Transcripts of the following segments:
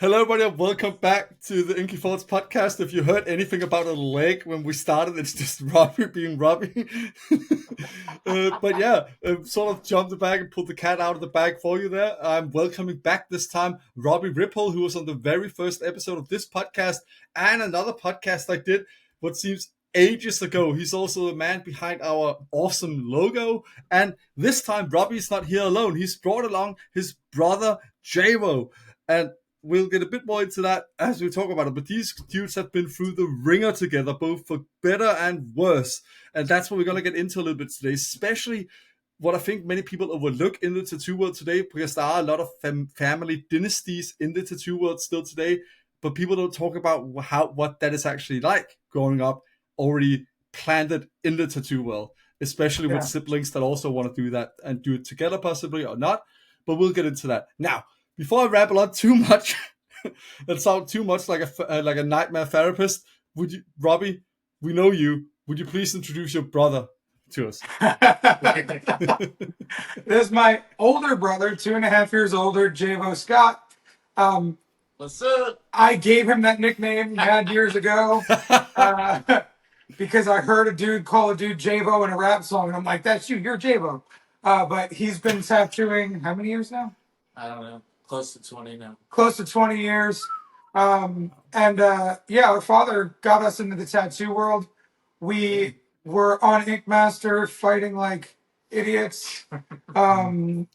Hello, everybody, and welcome back to the Inky Thoughts podcast. If you heard anything about a leg when we started, it's just Robbie being Robbie. But yeah, sort of jumped the bag and pulled the cat out of the bag for you there. I'm welcoming back this time Robbie Ripoll, who was on the very first episode of this podcast and another podcast I did, what seems ages ago. He's also the man behind our awesome logo. And this time, Robbie's not here alone. He's brought along his brother, Jayvo. And we'll get a bit more into that as we talk about it. But these dudes have been through the ringer together, both for better and worse. And that's what we're going to get into a little bit today, especially what I think many people overlook in the tattoo world today, because there are a lot of family dynasties in the tattoo world still today. But people don't talk about what that is actually like growing up already planted in the tattoo world, especially with siblings that also want to do that and do it together possibly or not. But we'll get into that. Now, before I ramble on too much, that sounds too much like a nightmare therapist, would you, Robbie, we know you, would you please introduce your brother to us? This is my older brother, 2.5 years older, Jayvo Scott. What's up? I gave him that nickname he had years ago because I heard a dude call a dude Jayvo in a rap song, and I'm like, that's you, you're Jayvo. But he's been tattooing how many years now? I don't know. Close to 20 now. Close to 20 years. Our father got us into the tattoo world. We were on Ink Master fighting like idiots. And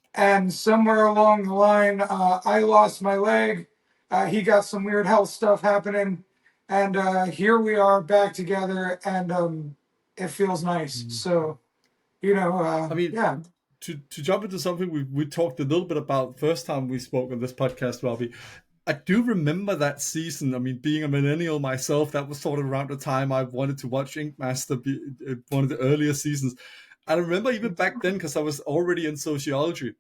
somewhere along the line, I lost my leg. He got some weird health stuff happening. And here we are back together, and it feels nice. So, To jump into something we talked a little bit about the first time we spoke on this podcast, Robbie, I do remember that season. I mean, being a millennial myself, that was sort of around the time I wanted to watch Ink Master, one of the earlier seasons. I remember even back then, because I was already in sociology,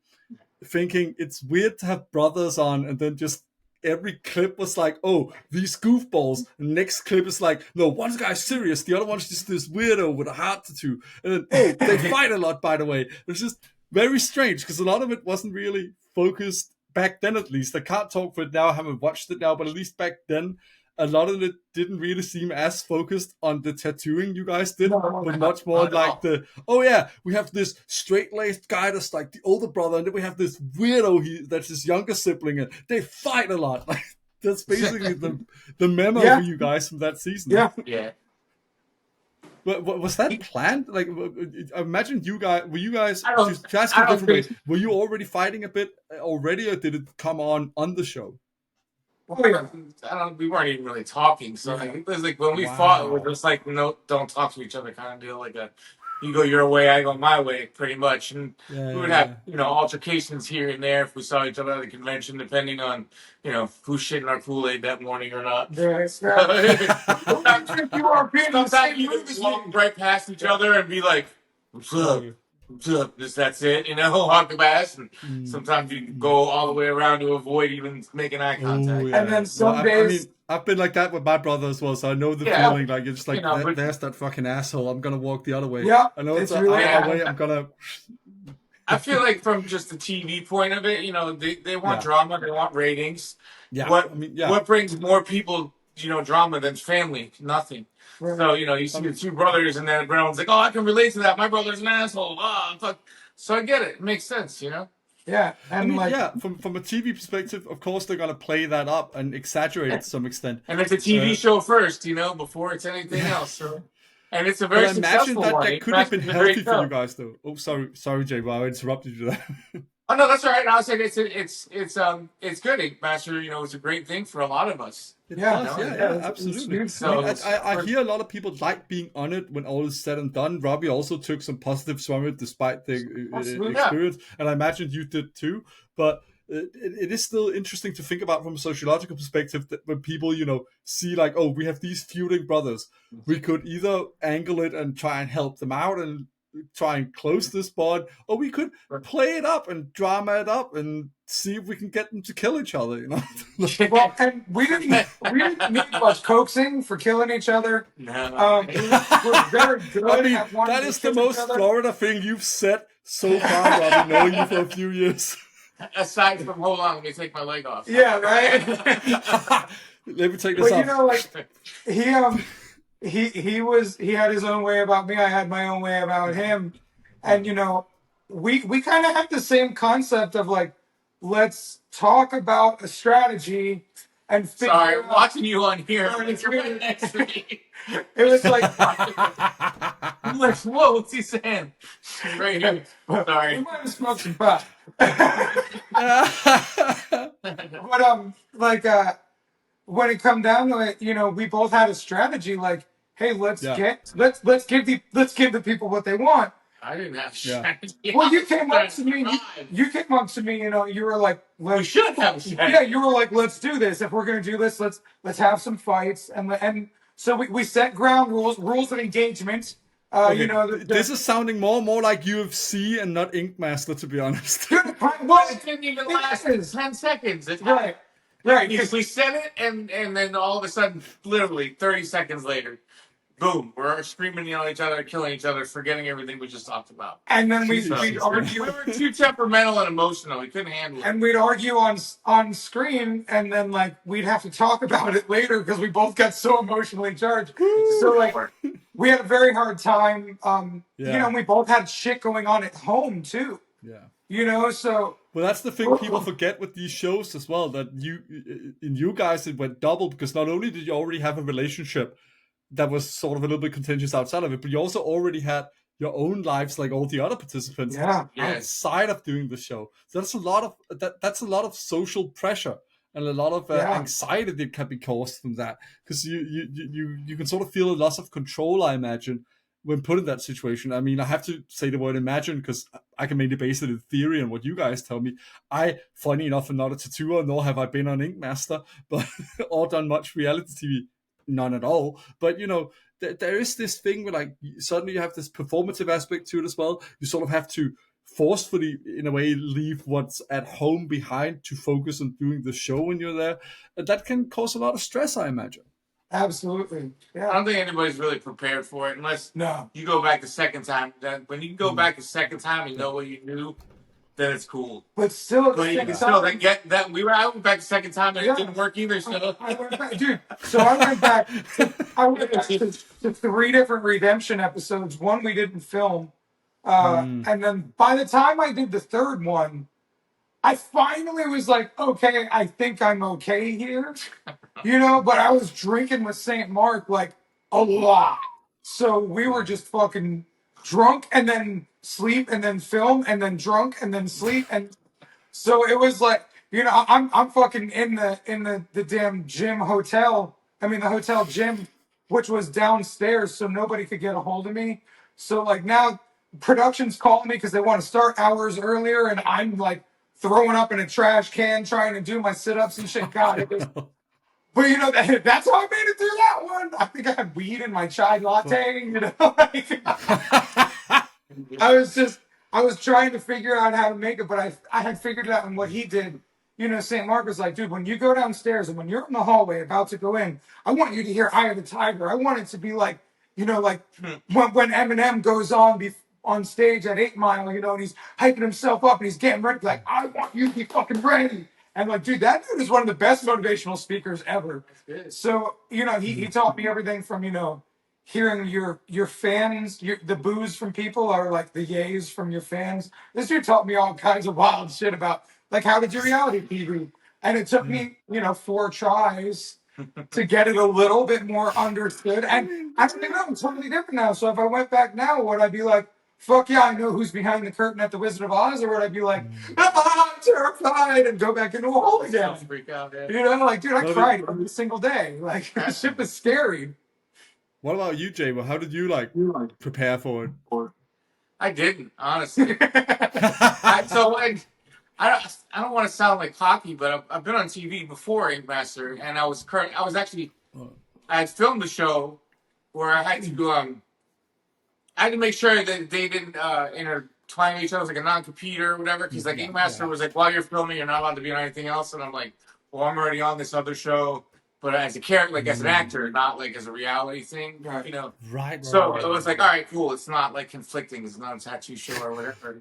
thinking it's weird to have brothers on, and then just every clip was like, oh, these goofballs. The next clip is like, no, one guy's serious, the other one's just this weirdo with a heart tattoo. And then, oh, they fight a lot, by the way. It's just very strange, because a lot of it wasn't really focused back then, at least. I can't talk for it now, I haven't watched it now, but at least back then, a lot of it didn't really seem as focused on the tattooing you guys did, but much more like we have this straight-laced guy that's like the older brother, and then we have this weirdo that's his younger sibling, and they fight a lot. Like, that's basically the memo for you guys from that season. Yeah. But was that planned? Like, I imagine you guys, were you guys, I don't were you already fighting a bit already, or did it come on the show? Oh, yeah. We weren't even really talking. So it was like when we fought, it was just like, no, don't talk to each other kind of deal. Like you go your way, I go my way, pretty much. And we would have, altercations here and there if we saw each other at the convention, depending on, who's shitting our Kool-Aid that morning or not. Sometimes you just walk right past each other and be like, what's up? That's it, walk past, and sometimes you go all the way around to avoid even making eye contact. And then some days, I've been like that with my brother as well, so I know the feeling. Like, you're just like, there's that fucking asshole, I'm gonna walk the other way. Yeah, I know it's really way, I'm gonna. I feel like from just the TV point of it, they want drama, they want ratings. Yeah. What brings more people, drama than family? Nothing. Right. So, you see the two brothers, and then everyone's like, oh, I can relate to that. My brother's an asshole. So I get it. It makes sense, Yeah. And from a TV perspective, of course, they're going to play that up and exaggerate it to some extent. And it's a TV show first, before it's anything else. So. And it's a very successful one. That could have been healthy for you guys, though. Oh, sorry, Jayvo, I interrupted you there. Oh no, that's all right. I was saying it's good. Ink Master, it's a great thing for a lot of us. Absolutely. So I hear a lot of people like being on it when all is said and done. Robbie also took some positives from it despite the experience, and I imagine you did too. But it is still interesting to think about from a sociological perspective that when people, see like, oh, we have these feuding brothers, we could either angle it and try and help them out and try and close this bond, or we could play it up and drama it up and see if we can get them to kill each other, Well, and we didn't need much coaxing for killing each other. No. We're very good at wanting that to is the kill most each other. Florida thing you've said so far, Robbie, knowing you for a few years. Aside from, hold on, let me take my leg off. Yeah, right. Let me take this off. You know, like he had his own way about me. I had my own way about him, and you know, we kind of had the same concept of like, let's talk about a strategy and figure. Sorry, out, watching you on here. You're right next to me. It was like, I'm like, whoa, what's he saying? He's right here. Sorry. We might have smoked some pot. But when it come down to it, you know, we both had a strategy. Like, hey, let's give the people what they want. I didn't have strategy. Well, you came up to me. You came up to me. You know, you were like, "We should have strategy." Yeah, you were like, "Let's do this. If we're gonna do this, let's have some fights." And so we set ground rules of engagement. Okay, you know, this is sounding more and more like UFC and not Ink Master, to be honest. Well, It didn't even last 10 seconds. Right. Because we said it, and then all of a sudden, literally 30 seconds later, boom, we're screaming, yelling at each other, killing each other, forgetting everything we just talked about. And then we'd argue. We were too temperamental and emotional. We couldn't handle it. And we'd argue on screen, and then like we'd have to talk about it later because we both got so emotionally charged. So like we had a very hard time. You know, and we both had shit going on at home too. Yeah. You know, so. Well, that's the thing people forget with these shows as well. That in you guys it went double, because not only did you already have a relationship that was sort of a little bit contentious outside of it, but you also already had your own lives like all the other participants outside of doing the show. So that's a lot of that's a lot of social pressure and a lot of anxiety that can be caused from that, because you can sort of feel a loss of control, I imagine, when put in that situation. I mean, I have to say the word imagine because I can mainly base it in theory and what you guys tell me. I, funny enough, am not a tattooer, nor have I been on Ink Master, but or done much reality TV. None at all. But, you know, there is this thing where, like, suddenly you have this performative aspect to it as well. You sort of have to forcefully, in a way, leave what's at home behind to focus on doing the show when you're there. And that can cause a lot of stress, I imagine. Absolutely. Yeah. I don't think anybody's really prepared for it unless you go back the second time. Then when you go back the second time and know what you knew, then it's cool. But still, you can still get that. I went back the second time and it didn't work either. So I went back, dude. So I went back. To 3 different redemption episodes. One we didn't film, and then by the time I did the third one, I finally was like, okay, I think I'm okay here, you know. But I was drinking with St. Mark like a lot, so we were just fucking drunk and then sleep and then film and then drunk and then sleep, and so it was like, you know, I'm fucking in the damn gym hotel. I mean the hotel gym, which was downstairs, so nobody could get a hold of me. So like now production's calling me because they want to start hours earlier, and I'm like throwing up in a trash can trying to do my sit-ups and shit. God, it was. But you know, that's how I made it through that one. I think I had weed in my chai latte, you know. I was trying to figure out how to make it, but I had figured it out. And what he did, you know, St. Mark was like, dude, when you go downstairs and when you're in the hallway about to go in, I want you to hear Eye of the Tiger. I want it to be like, you know, like when Eminem goes on stage at 8 Mile, you know, and he's hyping himself up and he's getting ready. Like, I want you to be fucking ready. And like, dude, that dude is one of the best motivational speakers ever. So, you know, he taught me everything from, you know, hearing your fans, the boos from people are like the yays from your fans. This dude taught me all kinds of wild shit about like how to do reality TV. And it took me, you know, 4 tries to get it a little bit more understood. And I think I'm totally different now. So if I went back now, would I be like, fuck yeah, I know who's behind the curtain at the Wizard of Oz? Or would I be like, I'm terrified and go back into a hole again? freak out, yeah. You know, like, dude, I cried every single day. Like, this shit was scary. What about you, Jayvo? How did you like prepare for it? I didn't, honestly. I don't want to sound like cocky, but I've been on TV before, Ink Master, and I had filmed a show where I had to make sure that they didn't intertwine each other, like a non-compete or whatever, because like Ink Master was like, while you're filming, you're not allowed to be on anything else, and I'm like, well, I'm already on this other show. But as a character, like as an actor, not like as a reality thing, you know. Right. So it was like, all right, cool. It's not like conflicting. It's not a tattoo show or whatever.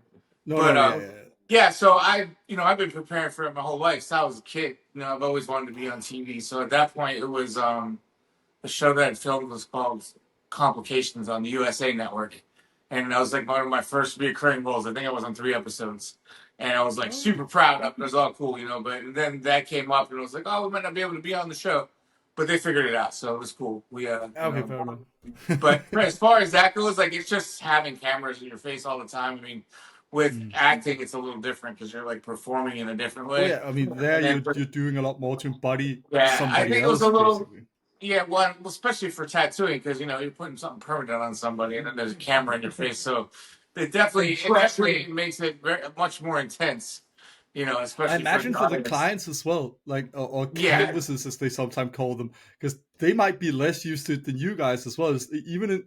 Yeah, so I've been preparing for it my whole life. Since I was a kid, I've always wanted to be on TV. So at that point, it was the show that I filmed was called Complications on the USA Network, and that was like one of my first recurring roles. I think I was on 3 episodes, and I was like super proud of it. It was all cool, But then that came up, and it was like, oh, we might not be able to be on the show, but they figured it out, so it was cool. Okay, fair enough. But as far as that goes, like it's just having cameras in your face all the time. I mean, with acting, it's a little different because you're like performing in a different way. Well, yeah, I mean, there And you're doing a lot more to embody I somebody think it was else, a little. basically. Yeah, well, especially for tattooing, because you're putting something permanent on somebody, and then there's a camera in your face, so it definitely makes it much more intense. I Especially for imagine the for the audience. clients as well, like or Yeah, canvases as they sometimes call them, because they might be less used to it than you guys as well. Even in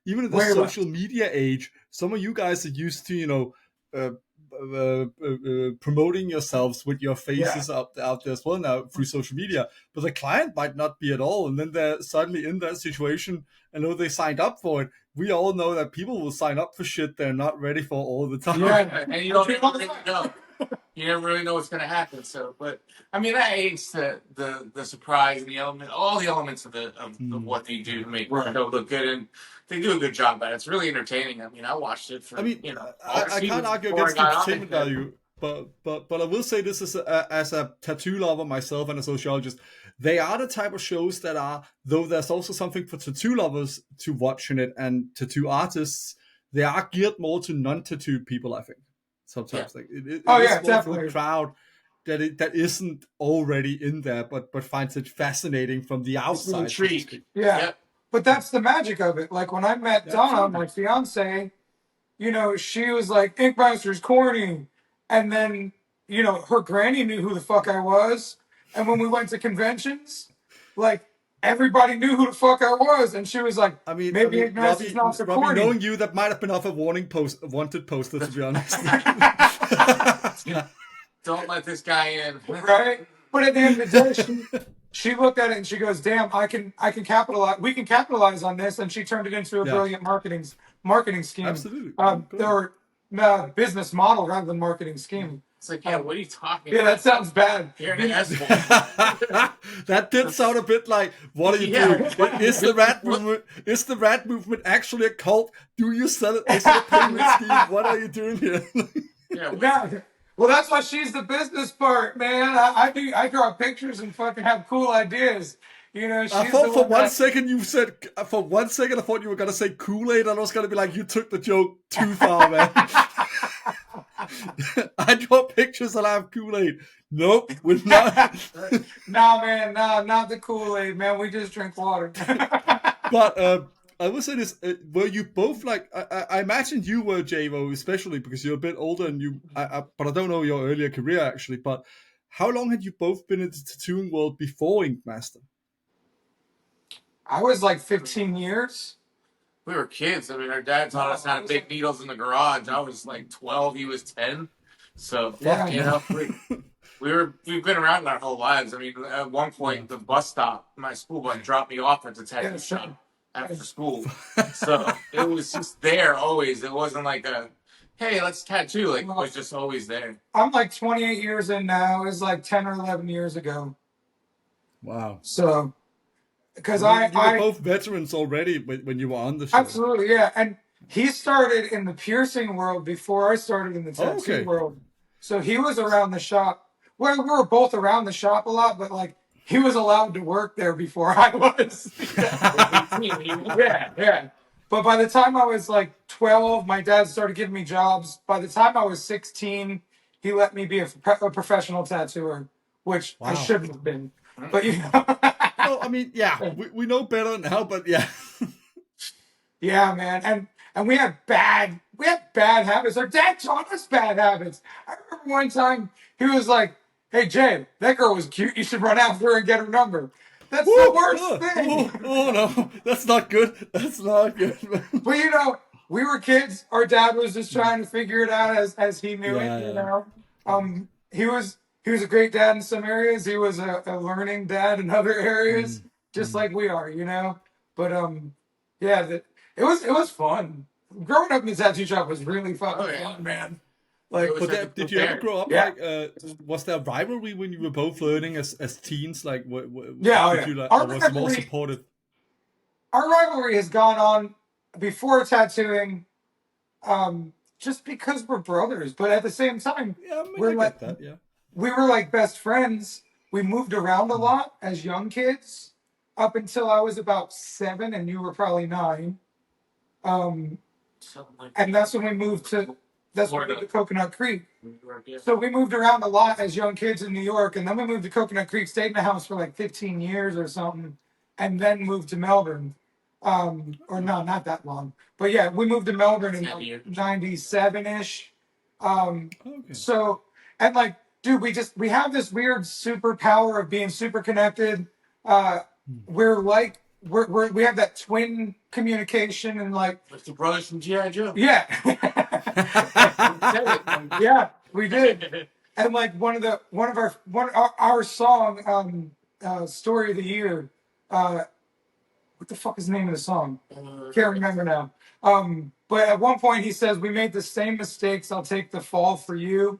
the Way less. social media age, some of you guys are used to promoting yourselves with your faces out there as well now through social media. But the client might not be at all, and then they're suddenly in that situation. I know they signed up for it. We all know that people will sign up for shit they're not ready for all the time. yeah, and you don't really know. You never really know what's going to happen. So, but I mean, that aids the surprise and the element, all the elements of what they do to make the show look good, and they do a good job at it. It's really entertaining. I mean, I watched it for I mean, all the I can't seasons argue before I against the got on entertainment it. value, but I will say this as a tattoo lover myself and a sociologist, they are the type of shows that are, though there's also something for tattoo lovers to watch in it and tattoo artists, they are geared more to non-tattooed people, I think. Sometimes like it is more definitely. for a crowd that isn't already in there, but finds it fascinating from the outside. Yeah. But that's the magic of it. Like when I met Donna, my fiance, she was like, Ink Master's corny. And then, her granny knew who the fuck I was. And when we went to conventions, like everybody knew who the fuck I was. And she was like, maybe Ink Master's not so corny. Knowing you, that might have been off a wanted poster, to be honest. Don't let this guy in. Right? But at the end of the day, she looked at it and she goes, damn, I can capitalize. We can capitalize on this. And she turned it into a brilliant marketing scheme. Absolutely. Or business model rather than marketing scheme. It's like, what are you talking about? Yeah, that sounds bad. You're an asshole. That did sound a bit like, what are you doing? Is the rat movement actually a cult? Do you sell it? Is it a pyramid scheme? What are you doing here? Well, that's why she's the business part, man. I draw pictures and fucking have cool ideas. She's I thought for one second I thought you were gonna say Kool-Aid, and I was gonna be like, you took the joke too far, man. I draw pictures and I have Kool-Aid. Nope, we're not. Nah, man, not the Kool-Aid, man. We just drink water. But I will say this: were you both like? I imagine you were, Jayvo, especially because you're a bit older, and but I don't know your earlier career actually. But how long had you both been in the tattooing world before Ink Master? I was like 15 years. We were kids. I mean, our dad taught us how to make needles in the garage. I was like 12. He was 10. So, we've been around our whole lives. I mean, at one point, the bus stop, my school bus dropped me off at the tattoo shop after school. So it was just there always. It wasn't like hey, let's tattoo. Like, it was just always there. I'm like 28 years in now. It was like 10 or 11 years ago. Wow. So, because you were both veterans already when you were on the show. Absolutely, yeah. And he started in the piercing world before I started in the tattoo world. So he was around the shop. Well, we were both around the shop a lot, but like he was allowed to work there before I was. Yeah. But by the time I was like 12, my dad started giving me jobs. By the time I was 16, he let me be a professional tattooer, which I shouldn't have been. But Well, I mean, yeah, we know better now, but yeah. Yeah, man. And we had bad habits. Our dad taught us bad habits. I remember one time he was like, hey, Jay, that girl was cute. You should run after her and get her number. That's the worst thing. Oh, no. That's not good. That's not good. But, we were kids. Our dad was just trying to figure it out as he knew it, He was a great dad in some areas. He was a learning dad in other areas, just like we are, But, it was fun. Growing up in the tattoo shop was really fucking fun, man. Like, But did you ever grow up Yeah. like? Was there a rivalry when you were both learning as teens? Like, Yeah, did you like, Our or was it more rivalry, supportive? our rivalry has gone on before tattooing, just because we're brothers. But at the same time, Yeah, I mean, we're I like get that. Yeah. we were like best friends. We moved around a lot as young kids, up until I was about 7, and you were probably 9. Um, and that's when we moved to Coconut Creek. So we moved around a lot as young kids in New York, and then we moved to Coconut Creek, stayed in the house for like 15 years or something, and then moved to Melbourne. Or no, not that long, but yeah, we moved to Melbourne in like 97-ish. Okay. So, and like, dude, we have this weird superpower of being super connected. We're like we have that twin communication, and like the brothers from G.I. Joe. Yeah. Yeah, we did. And like one of our song, story of the year, what the fuck is the name of the song? Can't remember now. But at one point he says, "We made the same mistakes. I'll take the fall for you."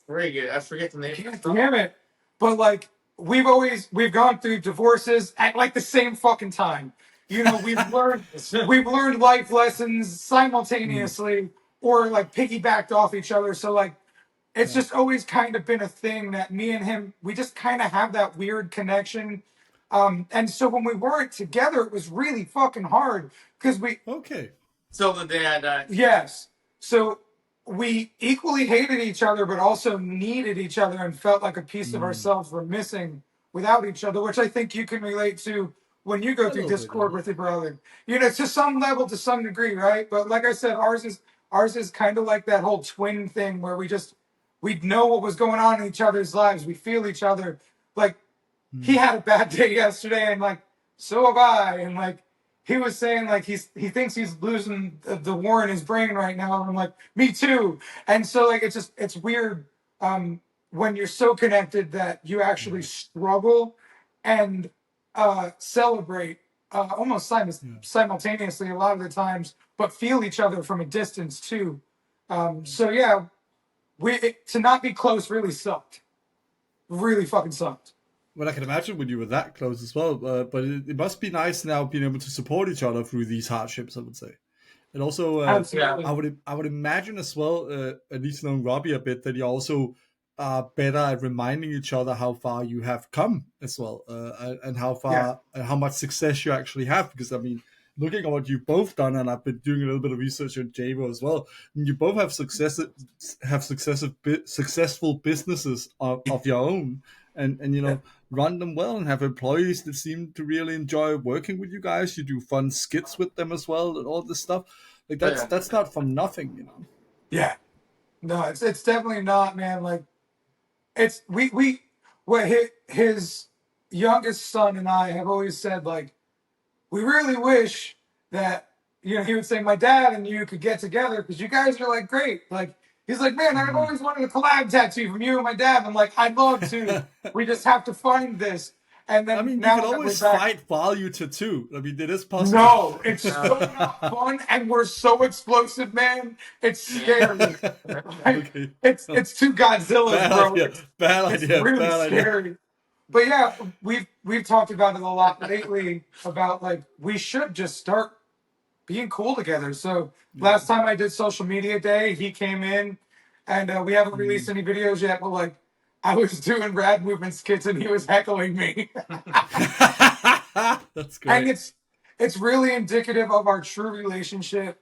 Very good. I forget the name. Damn it. But like we've gone through divorces at like the same fucking time. You know, we've learned life lessons simultaneously, or like piggybacked off each other. So like it's just always kind of been a thing that me and him, we just kind of have that weird connection. And so when we weren't together, it was really fucking hard because Okay. Till the day I died. Yes. So we equally hated each other, but also needed each other and felt like a piece of ourselves were missing without each other, which I think you can relate to when you go through Discord with your brother. You know, to some level, to some degree, right? But like I said, ours is kind of like that whole twin thing where we know what was going on in each other's lives. We feel each other. Like he had a bad day yesterday, and like so have I, and like he was saying like he thinks he's losing the war in his brain right now, and I'm like, me too. And so like it's weird when you're so connected that you actually struggle and celebrate almost simultaneously a lot of the times, but feel each other from a distance too. So yeah, to not be close really sucked, really fucking sucked. Well, I can imagine when you were that close as well. But it must be nice now being able to support each other through these hardships, I would say. And also, I would imagine as well, at least knowing Robbie a bit, that you also are better at reminding each other how far you have come as well, and how far and how much success you actually have. Because I mean, looking at what you've both done, and I've been doing a little bit of research on Jayvo as well. And you both have successful businesses of your own, and you know. Run them well and have employees that seem to really enjoy working with you guys. You do fun skits with them as well and all this stuff. Like that's not from nothing, you know. Yeah. No, it's definitely not, man. Like it's his youngest son and I have always said like we really wish that he would say my dad and you could get together because you guys are like great. Like he's like, man, I've always wanted a collab tattoo from you and my dad. I'm like, I'd love to. We just have to find this. And then I mean, now you can always fight value tattoo. I mean, it is possible. No, it's so not fun, and we're so explosive, man. It's scary. Okay. It's two Godzillas, bro. Bad idea. It's really Bad scary. Idea. But yeah, we've talked about it a lot lately about like we should just start being cool together. So last time I did social media day, he came in, and we haven't released any videos yet. But like, I was doing rad movement skits and he was heckling me. That's great. And it's really indicative of our true relationship.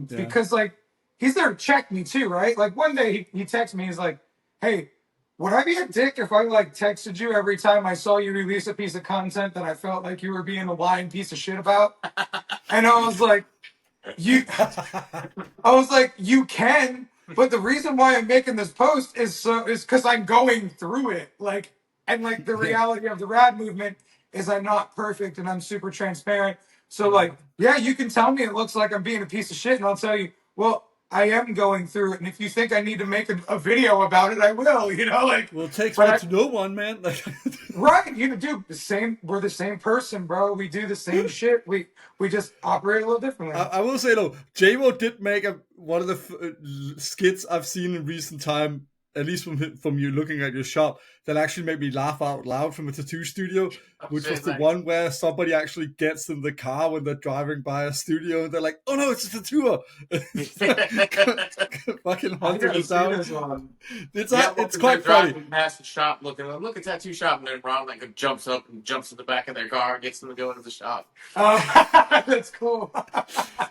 Because like he's there to check me too, right? Like one day he texts me, he's like, "Hey, would I be a dick if I like texted you every time I saw you release a piece of content that I felt like you were being a lying piece of shit about?" And I was like, you can, but the reason why I'm making this post is because I'm going through it. Like, and like the reality of the rad movement is I'm not perfect and I'm super transparent. So like, yeah, you can tell me it looks like I'm being a piece of shit, and I'll tell you, well, I am going through it, and if you think I need to make a video about it, I will. You know, like. Well, it takes But one to know one, man. Like, right, you know, dude, the same. We're the same person, bro. We do the same shit. We just operate a little differently. I will say though, Jayvo did make one of the skits I've seen in recent time, at least from you looking at your shop, that actually made me laugh out loud from a tattoo studio, which was the one where somebody actually gets in the car when they're driving by a studio and they're like, "Oh no, it's a tattooer!" Fucking hunting us down. It's quite funny. Past the shop, look at tattoo shop, and then Ron like jumps up and jumps in the back of their car, and gets them to go into the shop. That's cool.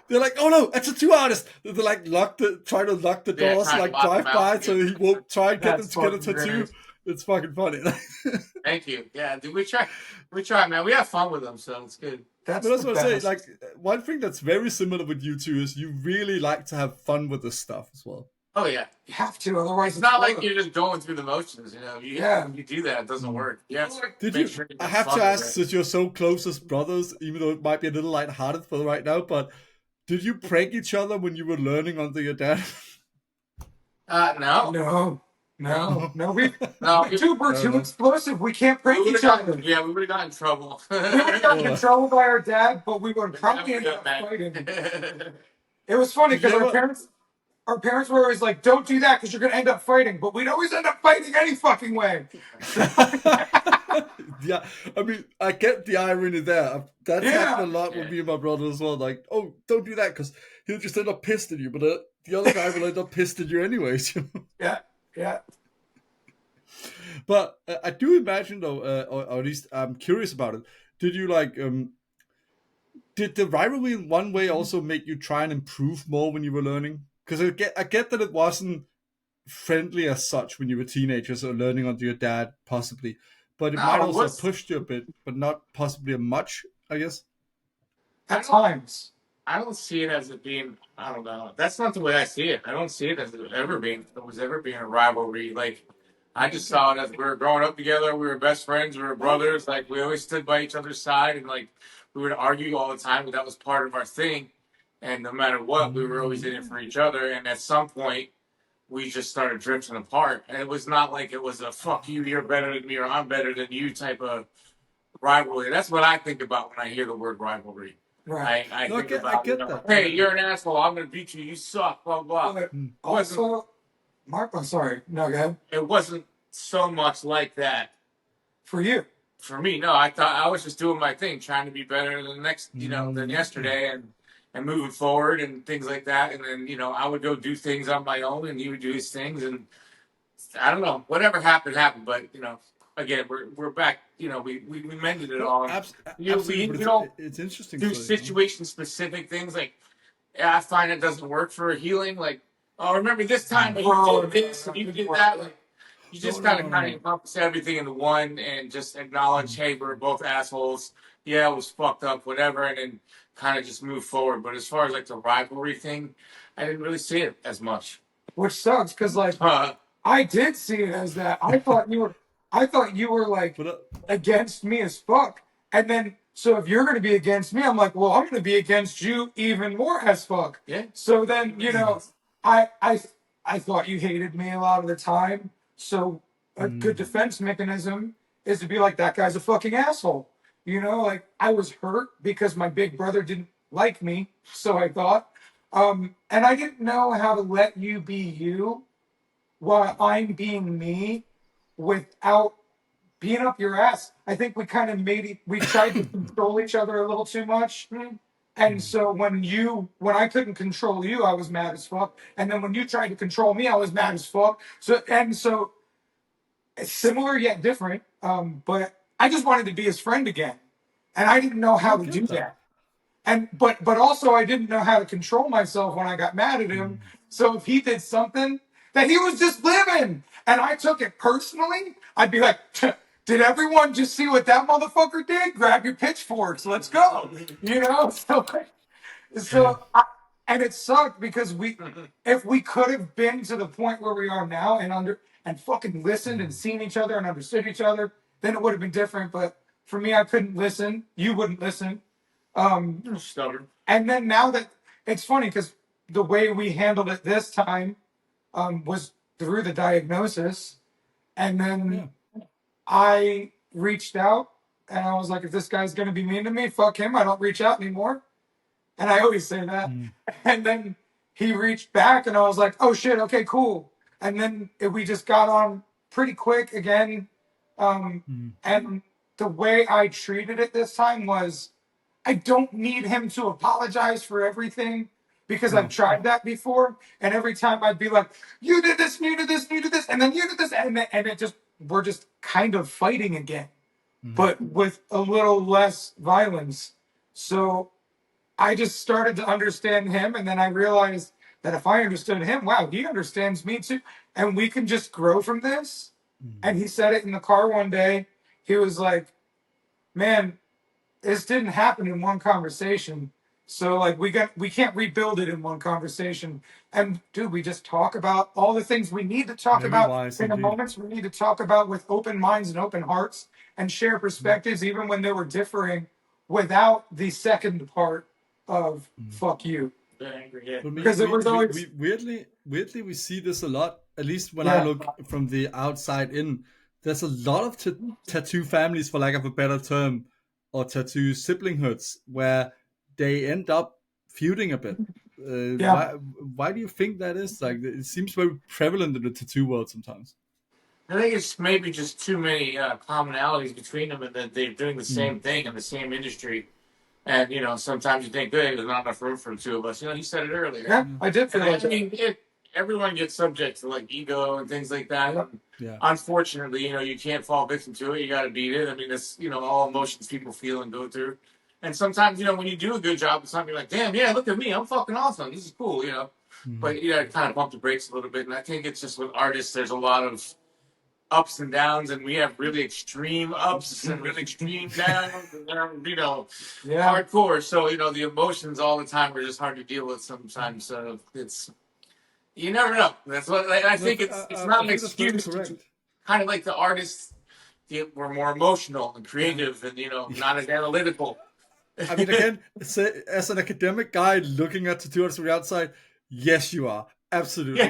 They're like, "Oh no, it's a tattoo artist." They're like try to lock the doors, like drive by so he won't try and get them to get a tattoo. Great. It's fucking funny. Thank you. Yeah, dude, we try, man. We have fun with them, so it's good. But that's what I say. Like, one thing that's very similar with you two is you really like to have fun with this stuff as well. Oh yeah, you have to. Otherwise, it's not like you're just going through the motions. You know, you do that, it doesn't work. Yeah. I have to ask, since you're so close as brothers, even though it might be a little lighthearted for right now, but did you prank each other when you were learning under your dad? No. We're too explosive. We can't prank each other. Yeah, we would have gotten in trouble. We would have gotten in trouble by our dad, but we would probably end up fighting. It was funny because our parents were always like, "Don't do that because you're going to end up fighting." But we'd always end up fighting any fucking way. Yeah, I mean, I get the irony there. That's happened a lot with me and my brother as well. Like, oh, don't do that because he'll just end up pissed at you. But the other guy will end up pissed at you anyways. You know? Yeah. But I do imagine, though, or at least I'm curious about it. Did you did the rivalry in one way also make you try and improve more when you were learning? Because I get that it wasn't friendly as such when you were teenagers or learning under your dad, possibly. But it might also have pushed you a bit, but not possibly much, I guess. At times. I don't see it as it being, I don't know. That's not the way I see it. I don't see it as it was ever being a rivalry. Like, I just saw it as we were growing up together. We were best friends. We were brothers. Like, we always stood by each other's side. And, like, we would argue all the time. But that was part of our thing. And no matter what, we were always in it for each other. And at some point, we just started drifting apart. And it was not like it was a, fuck you, you're better than me, or I'm better than you type of rivalry. That's what I think about when I hear the word rivalry. Right. I get that. Hey, you're an asshole. I'm going to beat you. You suck. Blah, blah. Also, Mark, I'm sorry. No, go ahead. It wasn't so much like that. For you? For me, no. I thought I was just doing my thing, trying to be better than than yesterday and moving forward and things like that. And then, I would go do things on my own and he would do his things. And I don't know. Whatever happened. But, again, we're back. We mended it all. Absolutely. It's interesting. Do situation-specific things. Like, I find it doesn't work for healing. Like, oh, remember this time you did this and you did that. Like, you just kind of encompass everything into one and just acknowledge, hey, we're both assholes. Yeah, it was fucked up, whatever, and then kind of just move forward. But as far as, like, the rivalry thing, I didn't really see it as much. Which sucks, because, like, I did see it as that. I thought you were like against me as fuck. And then, so if you're going to be against me, I'm like, well, I'm going to be against you even more as fuck. Yeah. So then, I thought you hated me a lot of the time. So a good defense mechanism is to be like, that guy's a fucking asshole. Like, I was hurt because my big brother didn't like me. So I thought, and I didn't know how to let you be you while I'm being me, without being up your ass. I think we kind of we tried to control each other a little too much. And so when I couldn't control you, I was mad as fuck. And then when you tried to control me, I was mad as fuck. So it's similar yet different. But I just wanted to be his friend again. And I didn't know how to do that. And but also I didn't know how to control myself when I got mad at him. So if he did something that he was just living, and I took it personally, I'd be like, did everyone just see what that motherfucker did? Grab your pitchforks, let's go. And it sucked because if we could have been to the point where we are now and fucking listened and seen each other and understood each other, then it would have been different. But for me, I couldn't listen. You wouldn't listen. Stubborn. And then now that it's funny because the way we handled it this time was through the diagnosis. And then I reached out and I was like, if this guy's going to be mean to me, fuck him. I don't reach out anymore. And I always say that. And then he reached back and I was like, oh shit, okay, cool. And then we just got on pretty quick again. And the way I treated it this time was I don't need him to apologize for everything because I've tried that before. And every time I'd be like, you did this, and you did this, and you did this, and then you did this. And it just, we're just kind of fighting again, but with a little less violence. So I just started to understand him. And then I realized that if I understood him, wow, he understands me too. And we can just grow from this. And he said it in the car one day. He was like, man, this didn't happen in one conversation. So like we can't rebuild it in one conversation. And dude, we just talk about all the things we need to talk about in the moments we need to talk about with open minds and open hearts and share perspectives, even when they were differing, without the second part of fuck you. Because it was always weirdly we see this a lot. At least when I look from the outside in, there's a lot of tattoo families, for lack of a better term, or tattoo siblings where they end up feuding a bit. Why do you think that is? Like, it seems very prevalent in the tattoo world sometimes. I think it's maybe just too many commonalities between them, and that they're doing the same thing in the same industry. And sometimes you think, hey, there's not enough room for the two of us. You said it earlier. Yeah, I did. I mean, everyone gets subject to like ego and things like that. Yeah. Unfortunately, you can't fall victim to it. You got to beat it. I mean, it's all emotions people feel and go through. And sometimes, when you do a good job with something, you're like, damn, yeah, look at me, I'm fucking awesome. This is cool, But you got to kind of bump the brakes a little bit. And I think it's just with artists, there's a lot of ups and downs, and we have really extreme ups and really extreme downs, and they're hardcore. So the emotions all the time are just hard to deal with sometimes. So it's you never know. That's what I think. It's not an excuse. Kind of like the artists, were more emotional and creative, and not as analytical. I mean, again, as an academic guy looking at tattoo artists from the outside, yes, you are. Absolutely.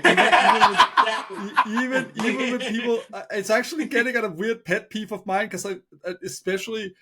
Even with people, it's actually getting at a weird pet peeve of mine, because especially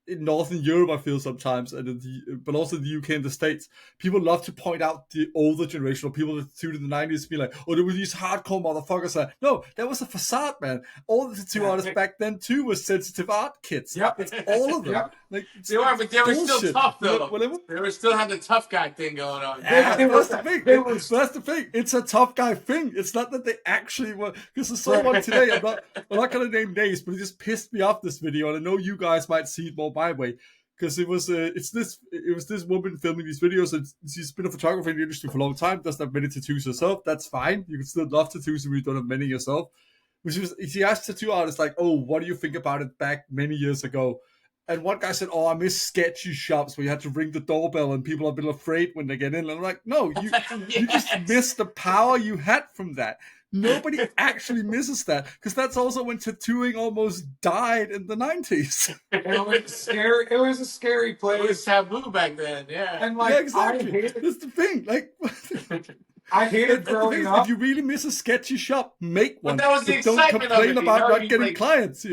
in Northern Europe, I feel sometimes, but also in the UK and the States, people love to point out the older generation, or people that tattooed in the 90s, be like, oh, there were these hardcore motherfuckers. No, that was a facade, man. All the tattoo artists back then too were sensitive art kids. It's all of them. Like, they were still tough though. They were still had the tough guy thing going on. That's the thing. That's the thing. It's a tough guy thing. It's not that they actually were. Because there's someone today, I'm not gonna name names, but it just pissed me off, this video, and I know you guys might see it more my way, because it was this woman filming these videos, and she's been a photographer in the industry for a long time, doesn't have many tattoos herself. That's fine. You can still love tattoos if you don't have many yourself. She asked tattoo artists, like, oh, what do you think about it back many years ago? And one guy said, oh, I miss sketchy shops where you had to ring the doorbell and people are a bit afraid when they get in. And I'm like, no, you just miss the power you had from that. Nobody actually misses that, because that's also when tattooing almost died in the 90s. It was scary. It was a scary place. It was taboo back then, yeah. And like, yeah, exactly. That's the thing. Like, I hated growing up. If you really miss a sketchy shop, make one. But that was the don't excitement complain of it, about not getting clients,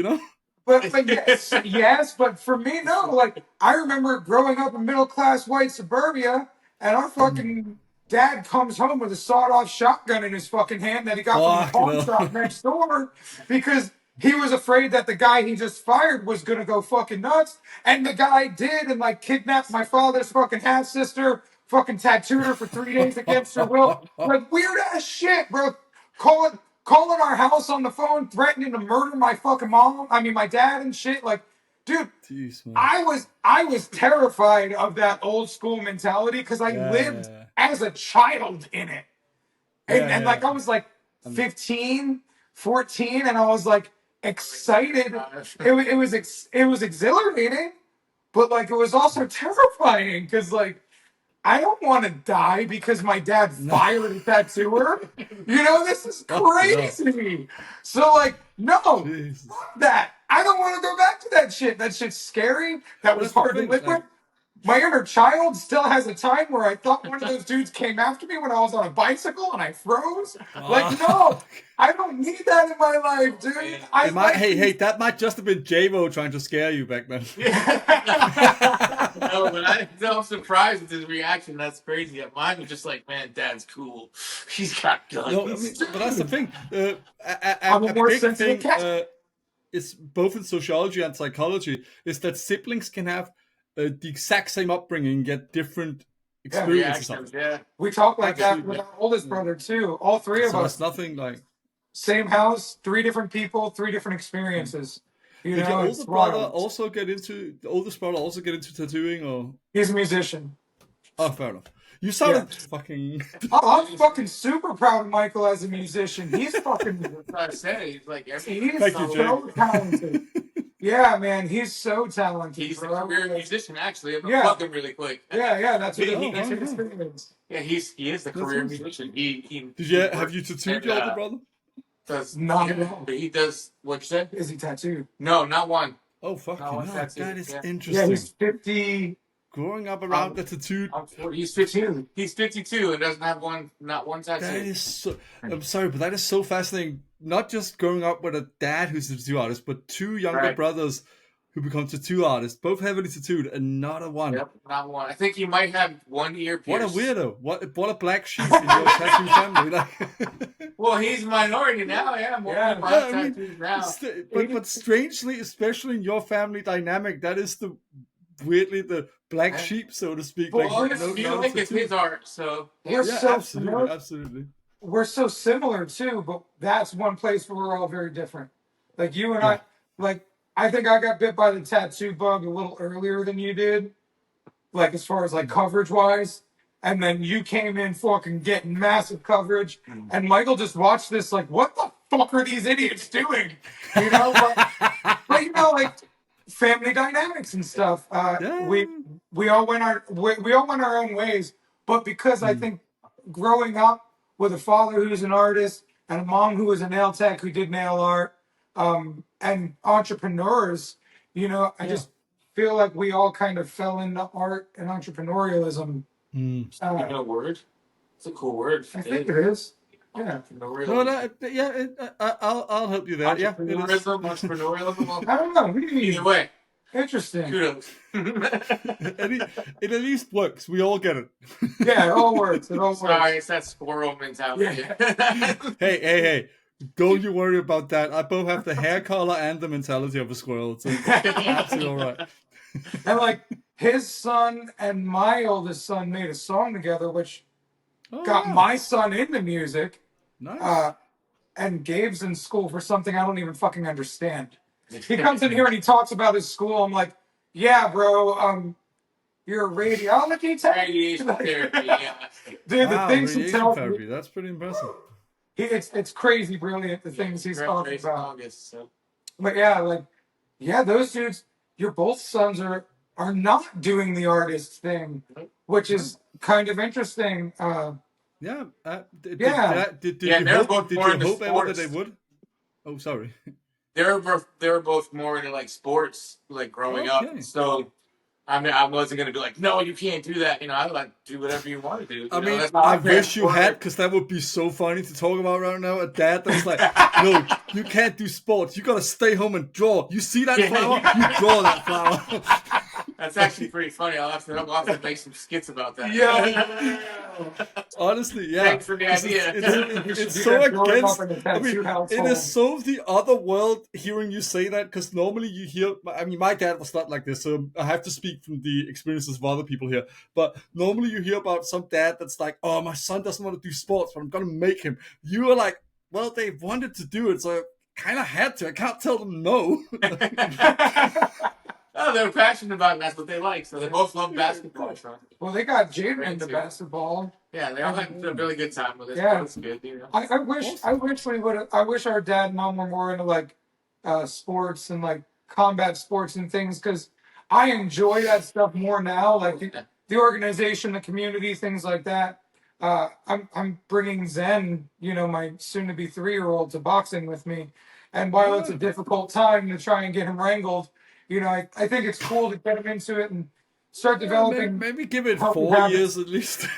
But yes, but for me, no. Like, I remember growing up in middle class white suburbia, and our fucking dad comes home with a sawed-off shotgun in his fucking hand that he got from the pawn shop next door, because he was afraid that the guy he just fired was gonna go fucking nuts, and the guy did, and like kidnapped my father's fucking half sister, fucking tattooed her for 3 days against her will. Like, weird ass shit, bro. Calling our house on the phone, threatening to murder my fucking my dad and shit. Like, dude, jeez, I was terrified of that old school mentality, because I lived as a child in it. And like, I was like 15, 14, and I was like excited. It was exhilarating, but like, it was also terrifying, because like, I don't want to die because my dad fired a tattooer. This is crazy. So like, no, fuck that. I don't want to go back to that shit. That shit's scary. That was hard to live with. My inner child still has a time where I thought one of those dudes came after me when I was on a bicycle and I froze. Like, no, I don't need that in my life, dude. Hey, that might just have been Jayvo trying to scare you back then. No, but I'm surprised with his reaction. That's crazy. Mine was just like, man, Dad's cool. He's got guns. No, I mean, but that's the thing. I'm a more big sensitive thing cat. is both in sociology and psychology is that siblings can have the exact same upbringing, get different experiences of it. Yeah. We talk like that with our oldest brother too. All three of So us. it's nothing like Same house, 3 different people, 3 different experiences. You Did know, your it's older brother wild. also get into tattooing or? He's a musician. Oh, fair enough. You sounded fucking. I'm fucking super proud of Michael as a musician. He's fucking. That's what I said. He's like, He's Thank you, so talented. Yeah, man, he's so talented. He's a career musician, actually. I'm gonna Yeah. plug him really quick. Yeah, that's what He- he he- experience. Yeah, he is the career awesome. musician. Have you tattooed your older brother? Does Not at all. He does what you said? Is he tattooed? No, not one. Oh, fucking hell. that's That it, is yeah. interesting. Yeah, he's 50. Growing up around the tattooed. He's 52. He's 52 and doesn't have not one tattoo. That is so. I'm sorry, but that is so fascinating. Not just growing up with a dad who's a tattoo artist, but 2 younger brothers who become tattoo artists, both heavily tattooed, and not a one. Yep, not one. I think he might have one ear pierced. What a weirdo! What a black sheep in your tattoo family. Well, he's a minority now. Yeah, more people have tattoos now. But strangely, especially in your family dynamic, that is the black sheep, so to speak. Well, I think it's his art, so absolutely. We're so similar too, but that's one place where we're all very different. Like you and I think I got bit by the tattoo bug a little earlier than you did, like as far as like coverage wise. And then you came in fucking getting massive coverage, and Michael just watched this like, what the fuck are these idiots doing? You know, but you know, like family dynamics and stuff. We all went our own ways, but because I think growing up with a father who's an artist and a mom who was a nail tech who did nail art, and entrepreneurs, you know, I just feel like we all kind of fell into art and entrepreneurialism. You know, word. It's a cool word. I think it is. Yeah. I'll help you there. Entrepreneurialism. I don't know. What do you mean? Either way. Interesting. Kudos. It at least works. We all get it. Yeah, it all works. It all works. Sorry, it's that squirrel mentality. Yeah. Hey. Don't you worry about that. I both have the hair color and the mentality of a squirrel. So it's absolutely all right. And like his son and my oldest son made a song together, which got my son into music. Nice. And Gabe's in school for something I don't even fucking understand. He comes in here and he talks about his school. I'm like, yeah, bro, you're a radiology tech? Radiation therapy, yeah. Dude, the things he tells me. That's pretty impressive. It's crazy brilliant, the things he's talking about. August, so. But those dudes, your both sons are not doing the artist thing, which is kind of interesting. Did you they're both more into sports. That they would? Oh, sorry. They were both more into like sports, like growing up. So I mean, I wasn't gonna be like, no, you can't do that. You know, I like do whatever you want to do. I mean, I wish you had, because that would be so funny to talk about right now. A dad that's like, no, you can't do sports. You gotta stay home and draw. You see that flower? You draw that flower. That's actually pretty funny. I'll have to make some skits about that. Yeah. Honestly, yeah. Thanks for the idea. It's so against. I mean, it is so the other world hearing you say that, because normally you hear. I mean, my dad was not like this, so I have to speak from the experiences of other people here. But normally you hear about some dad that's like, "Oh, my son doesn't want to do sports, but I'm gonna make him." You are like, "Well, they wanted to do it, so I kind of had to. I can't tell them no." Oh, they're passionate about it. That's what they like. So they both love basketball. So. Well, they got Jayvo into basketball. Yeah, they all had a really good time with it. Yeah, it's good. You know? I wish we would. I wish our dad and mom were more into like sports and like combat sports and things, because I enjoy that stuff more now. Like the organization, the community, things like that. I'm bringing Zen, you know, my soon-to-be 3-year-old, to boxing with me, and while it's a difficult time to try and get him wrangled, you know, I think it's cool to get him into it and start developing. Maybe give it healthy 4 habits. years at least.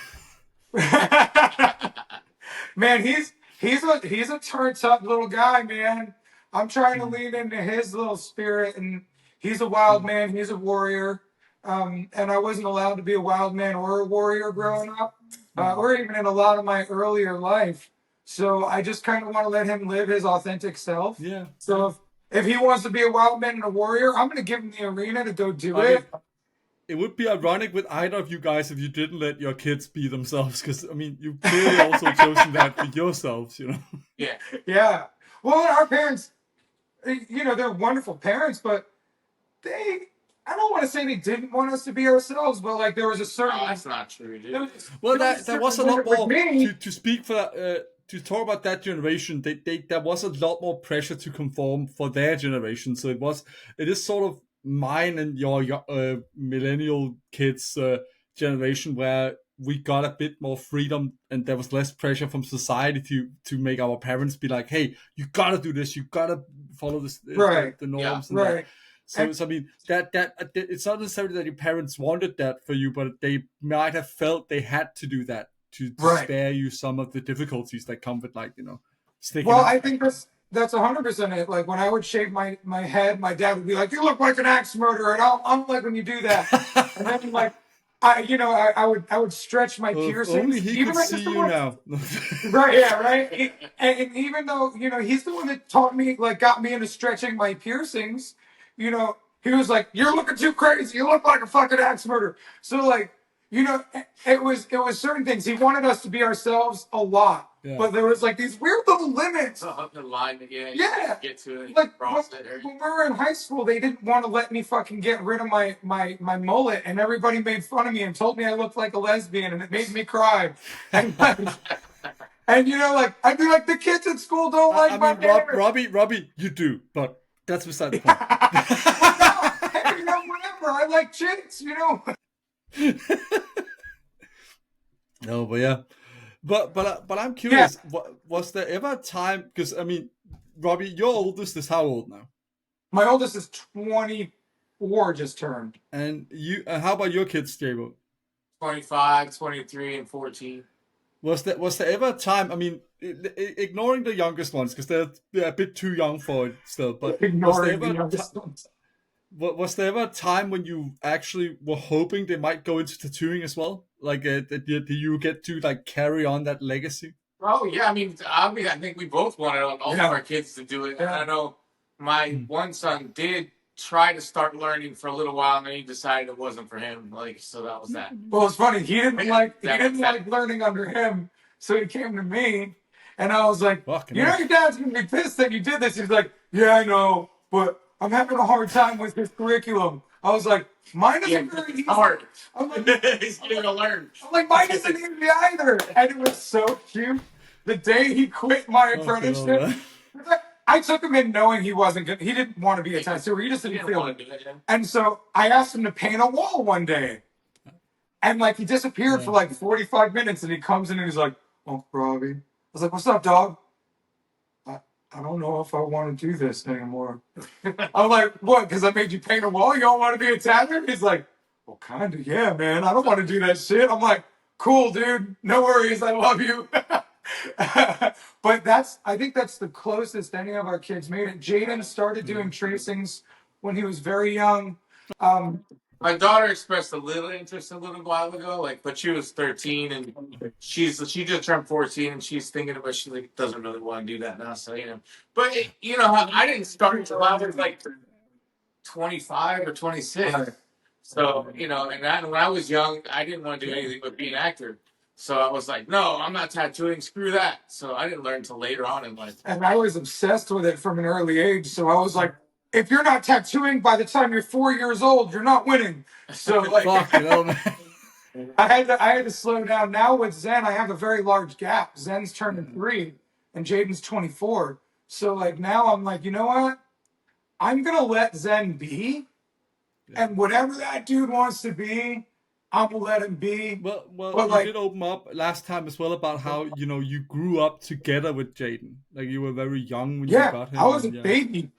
Man, he's a turned up little guy, man. I'm trying to lean into his little spirit, and he's a wild man. He's a warrior, and I wasn't allowed to be a wild man or a warrior growing up, or even in a lot of my earlier life. So I just kind of want to let him live his authentic self. Yeah. So if he wants to be a wild man and a warrior, I'm going to give him the arena to go do it. Mean, it would be ironic with either of you guys if you didn't let your kids be themselves, because I mean, you've clearly also chosen that for yourselves, you know. Yeah. Yeah. Well, our parents, you know, they're wonderful parents, but I don't want to say they didn't want us to be ourselves, but like there was a certain. Oh, that's not true, dude. Well, there was a lot more to speak for that. To talk about that generation, there was a lot more pressure to conform for their generation. So it is sort of mine and your millennial kids generation where we got a bit more freedom and there was less pressure from society to make our parents be like, hey, you gotta do this, you gotta follow this, right. the norms. Yeah, and right. So I mean that it's not necessarily that your parents wanted that for you, but they might have felt they had to do that to spare you some of the difficulties that come with, like, you know, sticking Well, up. I think that's 100% it. Like when I would shave my head, my dad would be like, "You look like an axe murderer," and I'm like, "When you do that," and then like, I would stretch my piercings. Only he could see you now. Right? Yeah, right. And even though he's the one that taught me, like, got me into stretching my piercings. You know, he was like, "You're looking too crazy. You look like a fucking axe murderer." So like, it was certain things. He wanted us to be ourselves a lot. Yeah. But there was like these weird little limits. The line that you get to it. Like when we were in high school, they didn't want to let me fucking get rid of my mullet, and everybody made fun of me and told me I looked like a lesbian, and it made me cry. And and like I'd be like, the kids at school don't like my hair. Robbie, you do, but that's beside the point. Whatever. I like chicks, No, but yeah. But I'm curious. Yeah. Was there ever a time? Because I mean, Robbie, your oldest is how old now? My oldest is 24, just turned. And you? How about your kids, Jayvo? 25, 23, and 14. Was there ever a time? I mean, ignoring the youngest ones because they're a bit too young for it still. But ignoring the youngest ones. Was there ever a time when you actually were hoping they might go into tattooing as well? Like, do you get to like carry on that legacy? Oh yeah, I mean, I think we both wanted all of our kids to do it. Yeah. And I know my one son did try to start learning for a little while, and then he decided it wasn't for him. Like, so that was that. Well, it's funny. He didn't like learning under him, so he came to me, and I was like, your dad's gonna be pissed that you did this. He's like, yeah, I know, but I'm having a hard time with his curriculum. I was like, mine isn't very easy. Hard. I'm like, he's going to learn. I'm like, mine isn't easy either. And it was so cute. The day he quit my apprenticeship, I took him in knowing he wasn't good. He didn't want to be a tattooer. He just didn't feel it. And so I asked him to paint a wall one day. And like he disappeared for like 45 minutes, and he comes in and he's like, "Oh, Robbie." I was like, "What's up, dog?" I don't know if I want to do this anymore. I'm like, what? Because I made you paint a wall? You don't want to be a tattooer? He's like, well, kind of, yeah, man. I don't want to do that shit. I'm like, cool, dude. No worries. I love you. But I think that's the closest any of our kids made it. Jaden started doing tracings when he was very young. My daughter expressed a little interest a little while ago, but she was 13 and she just turned 14 and she's thinking about she doesn't really want to do that now. So but I didn't start until I was like 25 or 26. So and when I was young, I didn't want to do anything but be an actor. So I was like, no, I'm not tattooing. Screw that. So I didn't learn until later on in life. And I was obsessed with it from an early age. So I was like, if you're not tattooing by the time you're 4 years old, you're not winning. So man. I had to slow down. Now with Zen, I have a very large gap. Zen's turning 3 and Jaden's 24. So now I'm like, you know what? I'm gonna let Zen be, and whatever that dude wants to be, I'm gonna let him be. Well, you did open up last time as well about how you grew up together with Jaden. Like you were very young when you got him. I was a baby.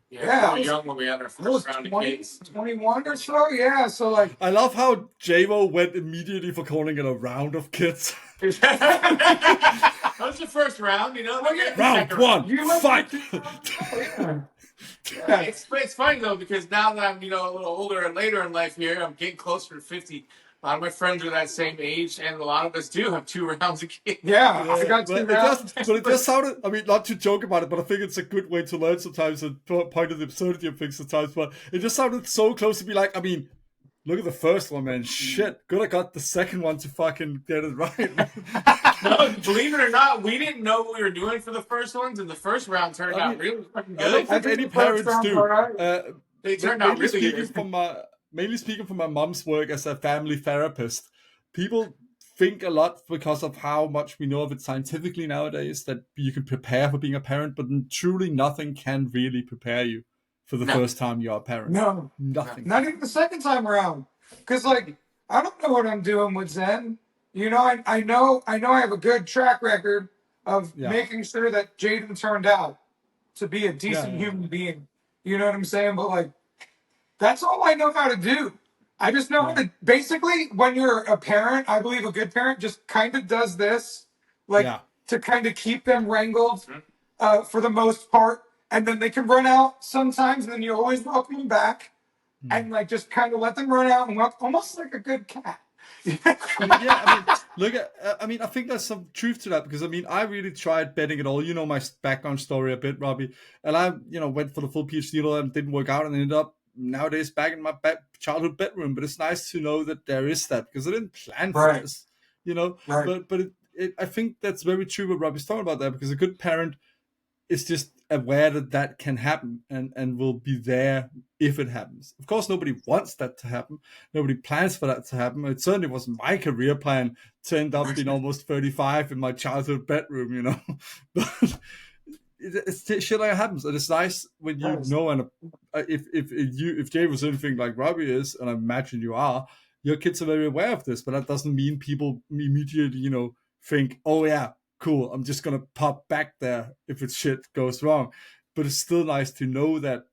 Yeah, we were young when we had our first round of kids. 21 or so, yeah. So like, I love how Jayvo went immediately for calling it a round of kids. That was the first round, you know. Round one, fight. Yeah. It's funny though, because now that I'm, a little older and later in life here, I'm getting closer to 50. A lot of my friends are that same age, and a lot of us do have 2 rounds of kids. Yeah, I got 2 rounds. But it just sounded, I mean, not to joke about it, but I think it's a good way to learn sometimes and point of the absurdity of things sometimes, but it just sounded so close to be like, I mean, look at the first one, man. Shit, could have got the second one to fucking get it right. No, believe it or not, we didn't know what we were doing for the first ones, and the first round turned out really fucking good. I don't think any parents do. They turned out really good. Mainly speaking from my mom's work as a family therapist, people think a lot because of how much we know of it scientifically nowadays that you can prepare for being a parent, but truly nothing can really prepare you for the first time you're a parent. No. Nothing. Not even the second time around. Because, like, I don't know what I'm doing with Zen. You know, I know I have a good track record of making sure that Jaden turned out to be a decent human being. You know what I'm saying? But, like, that's all I know how to do. I just know how to, basically, when you're a parent, I believe a good parent just kind of does this, like, to kind of keep them wrangled for the most part. And then they can run out sometimes, and then you always welcome them back. And, like, just kind of let them run out and walk, almost like a good cat. I think there's some truth to that, because I mean, I really tried betting it all. You know my background story a bit, Robbie, and I, went for the full PhD and didn't work out, and ended up nowadays back in my childhood bedroom. But it's nice to know that there is that, because I didn't plan for this, But I think that's very true what Robbie's talking about there, because a good parent is just aware that can happen and will be there if it happens. Of course, nobody wants that to happen. Nobody plans for that to happen. It certainly wasn't my career plan to end up being almost 35 in my childhood bedroom, But it's shit like happens, and it's nice when you know. And if Jay was anything like Robbie is, and I imagine you are, your kids are very aware of this. But that doesn't mean people immediately, think, oh yeah, cool, I'm just gonna pop back there if it shit goes wrong. But it's still nice to know that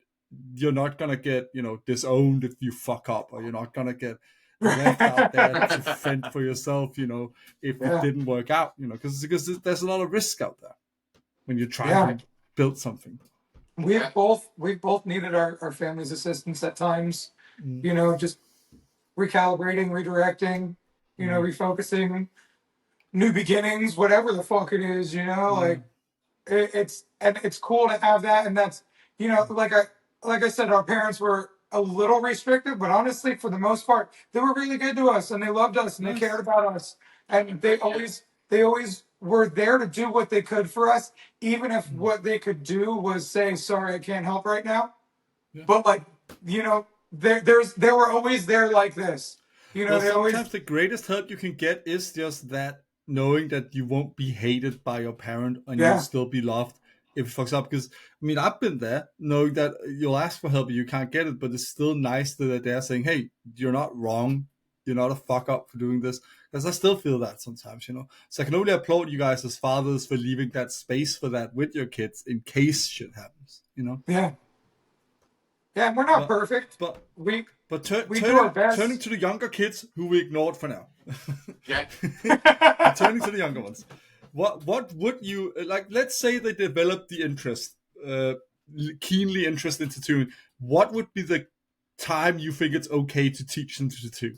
you're not gonna get, disowned if you fuck up, or you're not gonna get left out there to fend for yourself, if it didn't work out, because there's a lot of risk out there when you're trying to build something. We've both needed our family's assistance at times, just recalibrating, redirecting, refocusing, new beginnings, whatever the fuck it is, like it's cool to have that. And that's, like I said, our parents were a little restrictive, but honestly, for the most part, they were really good to us, and they loved us, and they cared about us, and they always were there to do what they could for us, even if what they could do was say, sorry, I can't help right now. But like, they were always there like this. Sometimes the greatest help you can get is just that, knowing that you won't be hated by your parent, and you'll still be loved if it fucks up. Because I mean, I've been there, knowing that you'll ask for help and you can't get it, but it's still nice that they're saying, hey, you're not wrong, you're not a fuck up for doing this. Because I still feel that sometimes, So I can only applaud you guys as fathers for leaving that space for that with your kids in case shit happens, Yeah, and we're not perfect, but we do our best. Turning to the younger kids who we ignored for now. Yeah. Turning to the younger ones. What would you, like, let's say they developed the interest, keenly interested into tattooing. What would be the time you think it's okay to teach them to tattoo?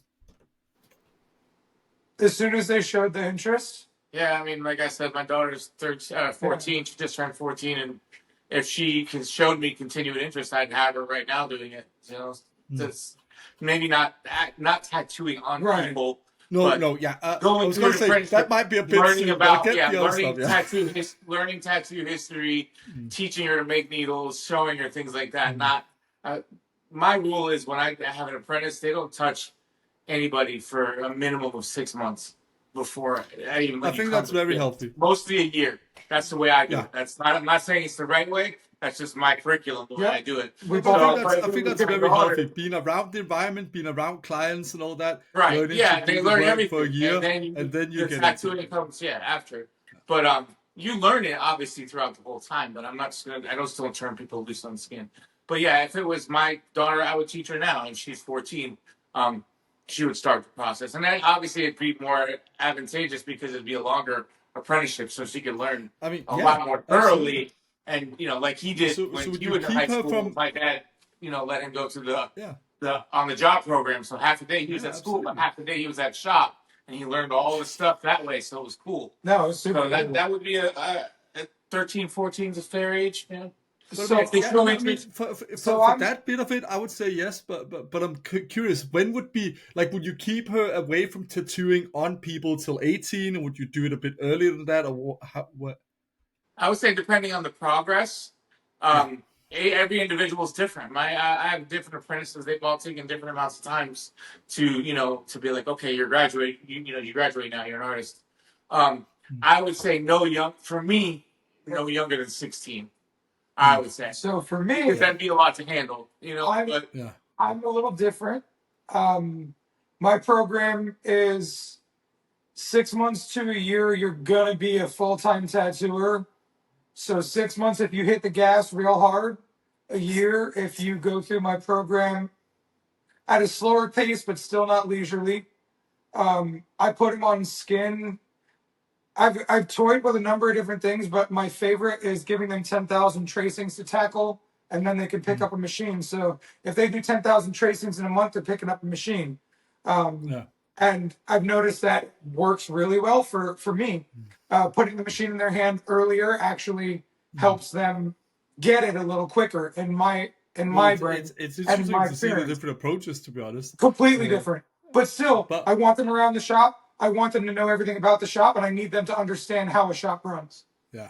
As soon as they showed the interest? Yeah, I mean, like I said, my daughter's 14. She just turned 14, and if she showed me continued interest, I'd have her right now doing it. It's maybe not tattooing on people. No, I was going to say that might be a bit learning about learning tattoo history, teaching her to make needles, showing her things like that. Not my rule is, when I have an apprentice, they don't touch anybody for a minimum of 6 months before I even. I think that's very healthy. Mostly a year. That's the way I do it. That's not. I'm not saying it's the right way. That's just my curriculum, the way I do it. I think that's very healthy. Being around the environment, being around clients and all that. Right. They learn everything for a year, and then you get tattooing comes after. But you learn it obviously throughout the whole time. But I'm not just gonna. I don't still turn people loose on the skin. But yeah, if it was my daughter, I would teach her now, and she's 14. She would start the process, and then obviously it'd be more advantageous because it'd be a longer apprenticeship, so she could learn I mean, a yeah, lot more absolutely. thoroughly. And like he did So when would he you was in keep high her school. from? My dad, let him go to Yeah, the on the job program. So half the day he was yeah, at school, but absolutely. half the day he was at shop, and he learned all the stuff that way. So it was cool. No, it's super So cool. that would be a 13, 14 is a fair age. Yeah. But So, I mean, yeah, no, I mean, so for I'm that bit of it, I would say yes. But I'm curious. When would be like? Would you keep her away from tattooing on people till 18, or would you do it a bit earlier than that, or what? I would say depending on the progress. Yeah. Every individual is different. I have different apprentices. They've all taken different amounts of times to be like, okay, you're graduate. You graduate now. You're an artist. I would say no younger than 16. I would say. So for me, because that'd be a lot to handle. But Yeah. I'm a little different. My program is 6 months to a year. You're gonna be a full-time tattooer. So 6 months if you hit the gas real hard. A year if you go through my program at a slower pace, but still not leisurely. I put them on skin. I've toyed with a number of different things, but my favorite is giving them 10,000 tracings to tackle, and then they can pick up a machine. So if they do 10,000 tracings in a month, they're picking up a machine. Yeah. And I've noticed that works really well for me. Putting the machine in their hand earlier actually helps them get it a little quicker in my brain. It's and in interesting my to see the experience. different approaches. To be honest, Completely different. But still, but- I want them around the shop. I want them to know everything about the shop, and I need them to understand how a shop runs. Yeah.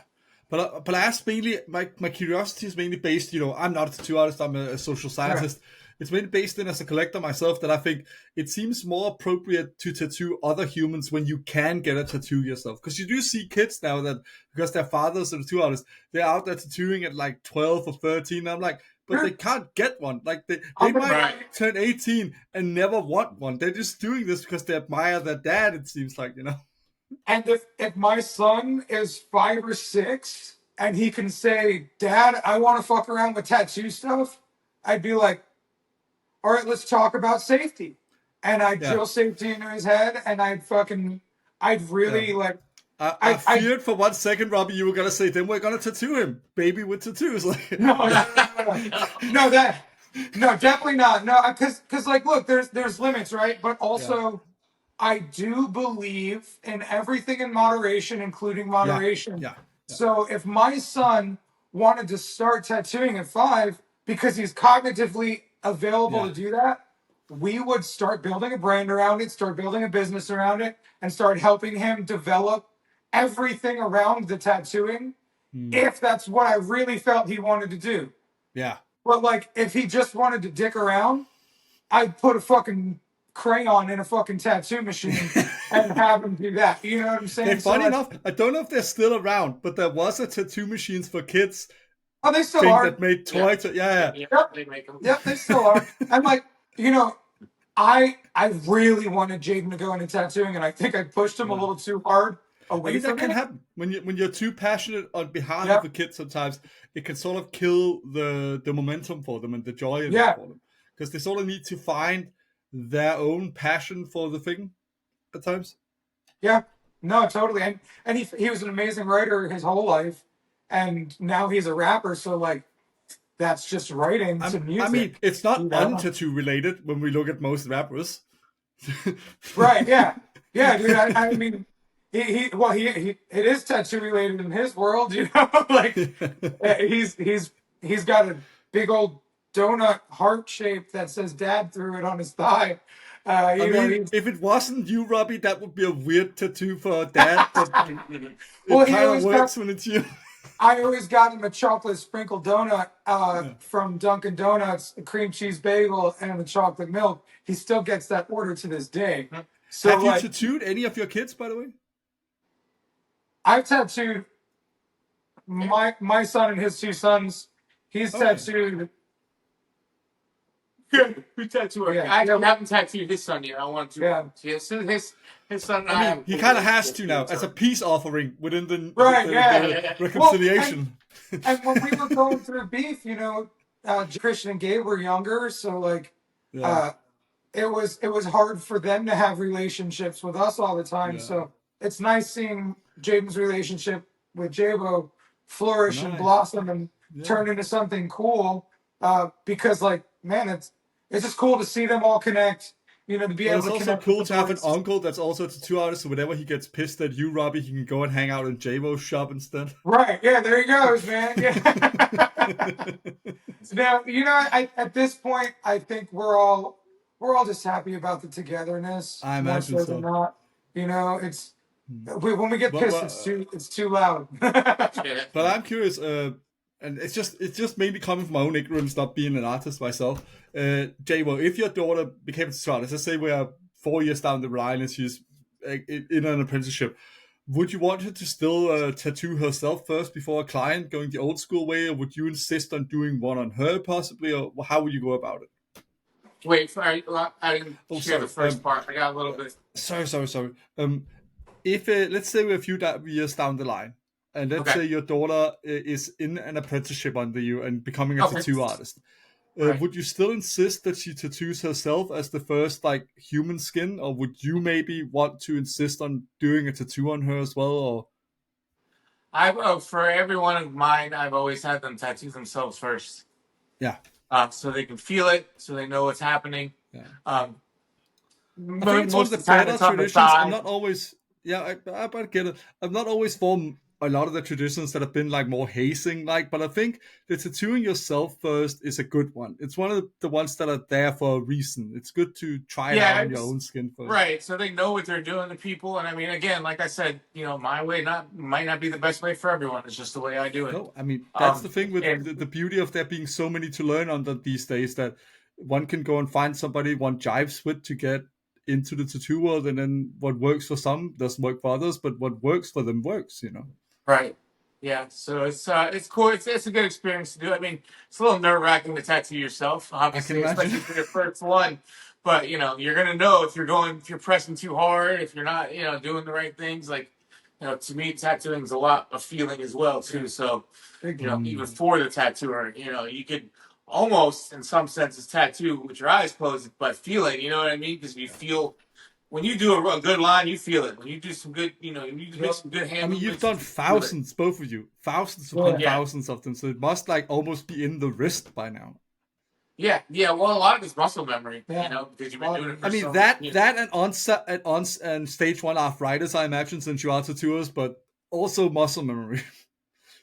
But I ask mainly, my curiosity is mainly based, I'm not a tattoo artist, I'm a social scientist. It's mainly based in as a collector myself that I think it seems more appropriate to tattoo other humans when you can get a tattoo yourself. Because you do see kids now that, because their fathers are tattoo artists, they're out there tattooing at like 12 or 13. I'm like, but they can't get one. Like they might turn 18 and never want one. They're just doing this because they admire their dad, it seems like, And if my son is 5 or 6 and he can say, Dad, I want to fuck around with tattoo stuff, I'd be like, all right, let's talk about safety. And I'd drill safety into his head, and I'd really like. I feared for 1 second, Robbie, you were gonna say, then we're gonna tattoo him, baby with tattoos. Like, no, definitely not. No, because like, look, there's limits, right? But also, I do believe in everything in moderation, including moderation. Yeah. So if my son wanted to start tattooing at 5 because he's cognitively available to do that, we would start building a brand around it, start building a business around it, and start helping him develop everything around the tattooing if that's what I really felt he wanted to do. Yeah. But like, if he just wanted to dick around, I'd put a fucking crayon in a fucking tattoo machine and have him do that. You know what I'm saying? Funny enough, I don't know if they're still around, but there was a tattoo machines for kids. Oh, they still are. That made toy. Yep, they make them. Yep, they still are. I'm like, I really wanted Jayden to go into tattooing, and I think I pushed him a little too hard away from that can it. happen when you're too passionate on behalf of a kid. Sometimes it can sort of kill the momentum for them and the joy in it for them, because they sort of need to find their own passion for the thing at times. Yeah, no, totally. And he was an amazing writer his whole life, and now he's a rapper. So like, that's just writing to music. I mean, it's not un-tattoo related when we look at most rappers. Right? Yeah, dude. I mean, he it is tattoo related in his world. Like he's got a big old donut heart shape that says "Dad" through it on his thigh. I mean, if it wasn't you, Robbie, that would be a weird tattoo for a dad. But it kind of works when it's you. I always got him a chocolate sprinkle donut from Dunkin' Donuts, a cream cheese bagel, and the chocolate milk. He still gets that order to this day. So, have you tattooed any of your kids, by the way? I've tattooed my son and his 2 sons. He's tattooed. We tattoo her. I haven't tattooed his son yet. I want to. Yeah. His son. I mean, he kind of has to now as a peace offering within the the reconciliation. Well, and when we were going through beef, Christian and Gabe were younger, so like Yeah. it was hard for them to have relationships with us all the time. Yeah. So it's nice seeing Jaden's relationship with Jayvo flourish and Nice. blossom and turn into something cool. Because like, man, it's just cool to see them all connect. You know, to be But able it's to also connect cool with to the have an boys. uncle that's also a tattoo artist, so whenever he gets pissed at you, Robbie, he can go and hang out in Jayvo's shop instead. Right. Yeah, there he goes, man. Yeah. Now, you know, at this point, I think we're all just happy about the togetherness I more imagine so than so. not. You know, it's when we get But, pissed, it's too loud. Yeah. but I'm curious, and it's just mainly coming from my own ignorance, not being an artist myself. Jayvo, if your daughter became a tattoo artist, let's say we are 4 years down the line and she's in an apprenticeship, would you want her to still tattoo herself first before a client, going the old school way, or would you insist on doing one on her possibly, or how would you go about it? Wait, sorry, I didn't hear sorry. the first part. I got a little bit. Sorry. If let's say we're a few years down the line, and let's say your daughter is in an apprenticeship under you and becoming a tattoo artist, would you still insist that she tattoos herself as the first like human skin, or would you maybe want to insist on doing a tattoo on her as well? Or For every one of mine, I've always had them tattoo themselves first. Yeah. So they can feel it, so they know what's happening. Yeah. I think it's one of the better traditions. I'm not always, I get it. I'm not always for a lot of the traditions that have been like more hazing, like, but I think the tattooing yourself first is a good one. It's one of the ones that are there for a reason. It's good to try it out on your own skin first. Right, so they know what they're doing to people, and I mean, again, like I said, you know, my way might not be the best way for everyone. It's just the way I do it. No, I mean that's the thing with the beauty of there being so many to learn under these days, that one can go and find somebody one jives with to get into the tattoo world, and then what works for some doesn't work for others, but what works for them works, you know. Right. Yeah. So it's cool. It's a good experience to do. I mean, it's a little nerve-wracking to tattoo yourself, obviously, especially for your first one. But you know, you're gonna know if you're pressing too hard, if you're not, you know, doing the right things. Like, you know, to me, tattooing is a lot of feeling as well too. So, you know, even for the tattooer, you know, you could almost, in some senses, tattoo with your eyes closed, but feeling. You know what I mean? Because you feel. When you do a good line, you feel it. When you do some good, you know, you make some good hand movements. I mean, you've done thousands, both of you, thousands upon thousands of them, so it must like almost be in the wrist by now. Yeah. Well, a lot of it's muscle memory, you know, because you've been doing it for so long. That and stage 1 arthritis, I imagine, since you are tattooers, but also muscle memory.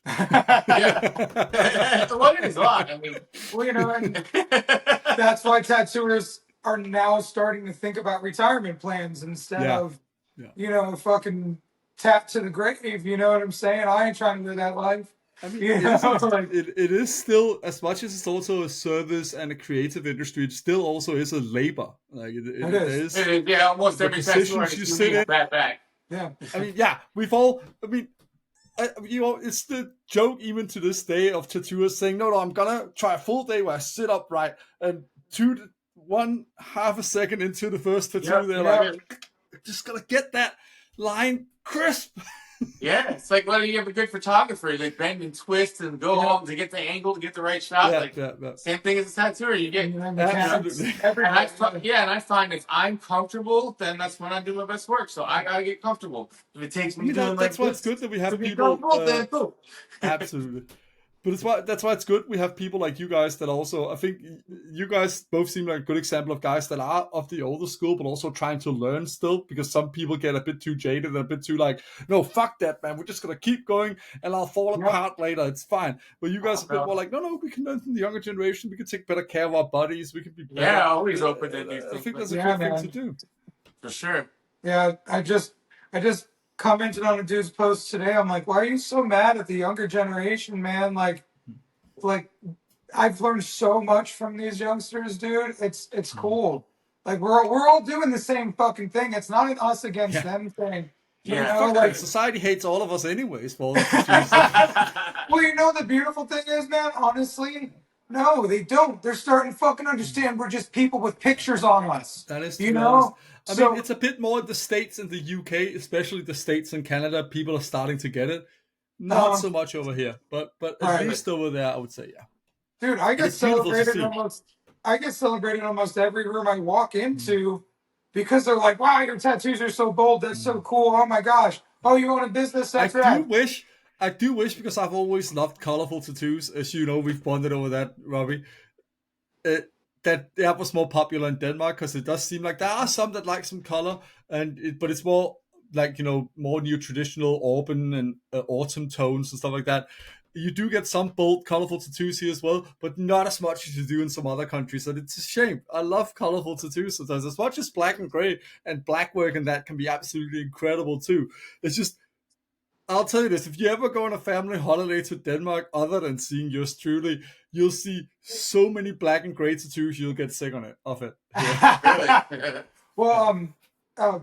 Yeah. Well, it is a lot. I mean, well, you know, that's why tattooers are now starting to think about retirement plans instead of, you know, fucking tap to the grave. You know what I'm saying? I ain't trying to live that life. I mean, it is still, as much as it's also a service and a creative industry, it still also is a labor. Like it is. Yeah, almost every tattooer you sit in that back. Yeah. I mean, we've all. I mean, you know, it's the joke even to this day of tattooers saying, "No, I'm gonna try a full day where I sit upright," and 1/2 a second into the first tattoo, they're like, "Just gotta get that line crisp." Yeah, it's like when you have a good photographer, they bend and twist and go home to get the angle, to get the right shot. Same thing as a tattooer. You get absolutely. And I find if I'm comfortable, then that's when I do my best work. So I gotta get comfortable. If it takes me doing that's why it's good that we have people. Then cool. Absolutely. But that's why it's good we have people like you guys that also, I think you guys both seem like a good example of guys that are of the older school, but also trying to learn still, because some people get a bit too jaded and a bit too like, no, fuck that, man. We're just going to keep going and I'll fall apart later. It's fine. But you guys are a bit more like, no, we can learn from the younger generation. We can take better care of our bodies. We can be better. Yeah, always open to new things. I think that's a good thing to do. For sure. Yeah, I just commented on a dude's post today. I'm like, why are you so mad at the younger generation, man? Like I've learned so much from these youngsters, dude. It's cool. Like we're all doing the same fucking thing. It's not an us against them thing. You know, like society hates all of us anyways. For well, you know the beautiful thing is, man, honestly, no, they don't. They're starting to fucking understand we're just people with pictures on us. That is, you know. I mean, it's a bit more in the States and the UK, especially the States and Canada. People are starting to get it. Not so much over here, but at least over there, I would say, yeah. Dude, I get it's beautiful to celebrated see. almost every room I walk into because they're like, wow, your tattoos are so bold. That's so cool. Oh my gosh. Oh, you own a business? That's rad. I do wish because I've always loved colorful tattoos. As you know, we've bonded over that, Robbie. That was more popular in Denmark because it does seem like there are some that like some color, but it's more like, you know, more new traditional auburn and autumn tones and stuff like that. You do get some bold, colorful tattoos here as well, but not as much as you do in some other countries. And it's a shame. I love colorful tattoos sometimes, as much as black and gray and black work, and that can be absolutely incredible too. It's just, I'll tell you this: if you ever go on a family holiday to Denmark, other than seeing yours truly, you'll see so many black and gray tattoos. You'll get sick of it. Yeah. Well,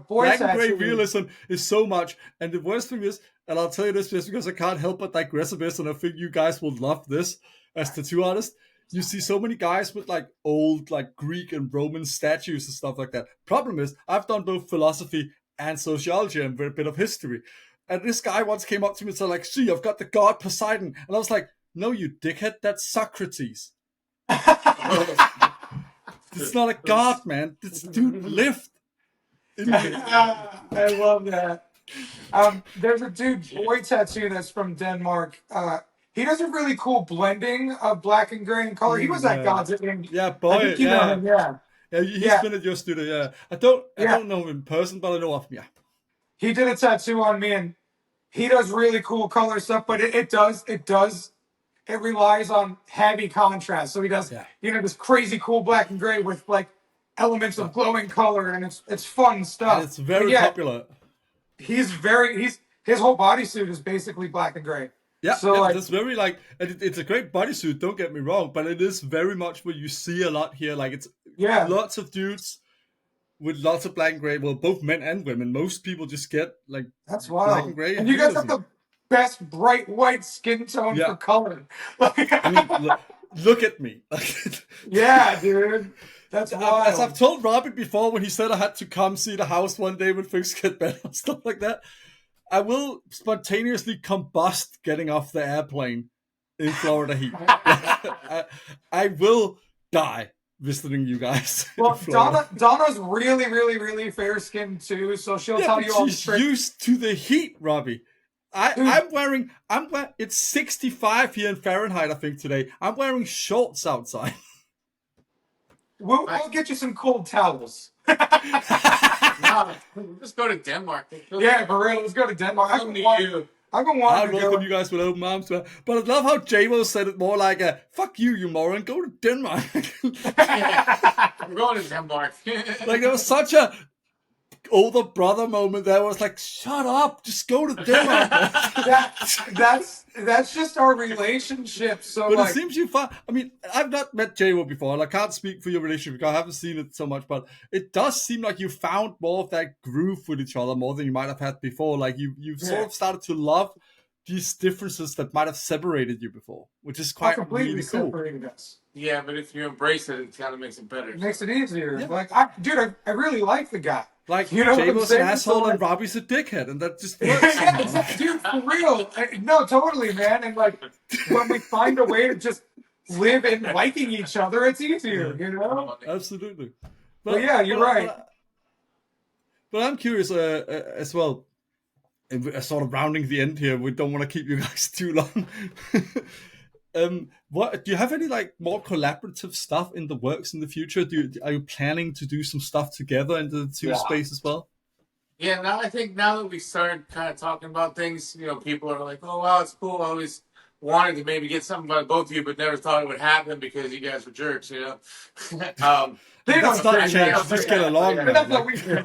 boy Black and gray tattoo. realism is so much, and the worst thing is, and I'll tell you this just because I can't help but digress a bit, and I think you guys will love this as tattoo artists. You see so many guys with like old, like Greek and Roman statues and stuff like that. Problem is, I've done both philosophy and sociology and a bit of history. And this guy once came up to me and said, like, see, I've got the god Poseidon. And I was like, no, you dickhead, that's Socrates. It's not a god, man. This dude lived. I love that. There's a dude, boy tattoo, that's from Denmark. He does a really cool blending of black and gray and color. He was at God's Inn. Yeah, boy. I think you know him, yeah. Yeah, he's been at your studio, yeah. I don't know him in person, but I know of him, yeah. He did a tattoo on me, and he does really cool color stuff, but it relies on heavy contrast. So he does, this crazy cool black and gray with like elements of glowing color, and it's fun stuff. And it's very popular. His whole bodysuit is basically black and gray. Yeah, so like, it's very like, it's a great bodysuit, don't get me wrong, but it is very much what you see a lot here. Like, it's lots of dudes with lots of black and gray. Well, both men and women. Most people just get like that's wild. Black and gray. And you guys have the best bright white skin tone for color. I mean, look at me. Yeah, dude. That's wild. As I've told Robbie before, when he said I had to come see the house one day when things get better and stuff like that, I will spontaneously combust getting off the airplane in Florida heat. I will die visiting you guys. Well, Donna's really, really, really fair skinned too, so she'll tell you all the tricks. She's used to the heat, Robbie. I'm wearing. It's 65 here in Fahrenheit, I think, today. I'm wearing shorts outside. We'll get you some cold towels. No, just go to Denmark. Yeah, for real. Let's go to Denmark. I've been wanting to welcome you guys with open arms. But I love how Jayvo said it more like a, fuck you moron, go to Denmark. I'm going to Denmark. Like, there was such a older brother moment there. I was like, shut up, just go to Denmark. That's just our relationship. So, but it seems you found. I mean, I've not met Jayvo before, and I can't speak for your relationship because I haven't seen it so much. But it does seem like you found more of that groove with each other more than you might have had before. Like you've sort of started to love these differences that might have separated you before, which is quite really cool. Separated us. Yeah, but if you embrace it, it kind of makes it better. It makes it easier. Yeah. Like, I really like the guy. Like, you know, Jayvo's an asshole and Robbie's a dickhead, and that just works. Yeah, dude, for real. No, totally, man. And like, when we find a way to just live in liking each other, it's easier, you know? Absolutely. But yeah, you're right. But I'm curious as well, sort of rounding the end here, we don't want to keep you guys too long. What do you have any like more collaborative stuff in the works in the future? Are you planning to do some stuff together in the two space as well? Yeah, I think now that we started kind of talking about things, you know, people are like, "Oh wow, it's cool." I always wanted to maybe get something by both of you, but never thought it would happen because you guys were jerks, you know. That's not change. Just get along. That's what we do.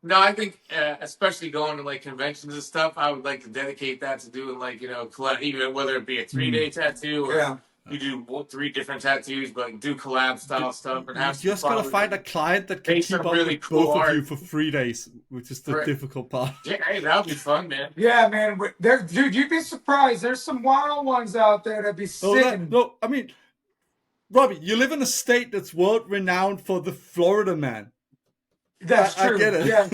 No, I think especially going to like conventions and stuff, I would like to dedicate that to doing like, you know, even whether it be a 3-day tattoo or you do 3 different tattoos, but do collab style stuff. And have you just gotta find a client that can keep up with both of you for 3 days, which is the difficult part. Yeah, hey, that would be fun, man. Yeah, man. Dude, you'd be surprised. There's some wild ones out there that'd be sick. No, I mean, Robbie, you live in a state that's world renowned for the Florida man. That's true. I get it. Yeah.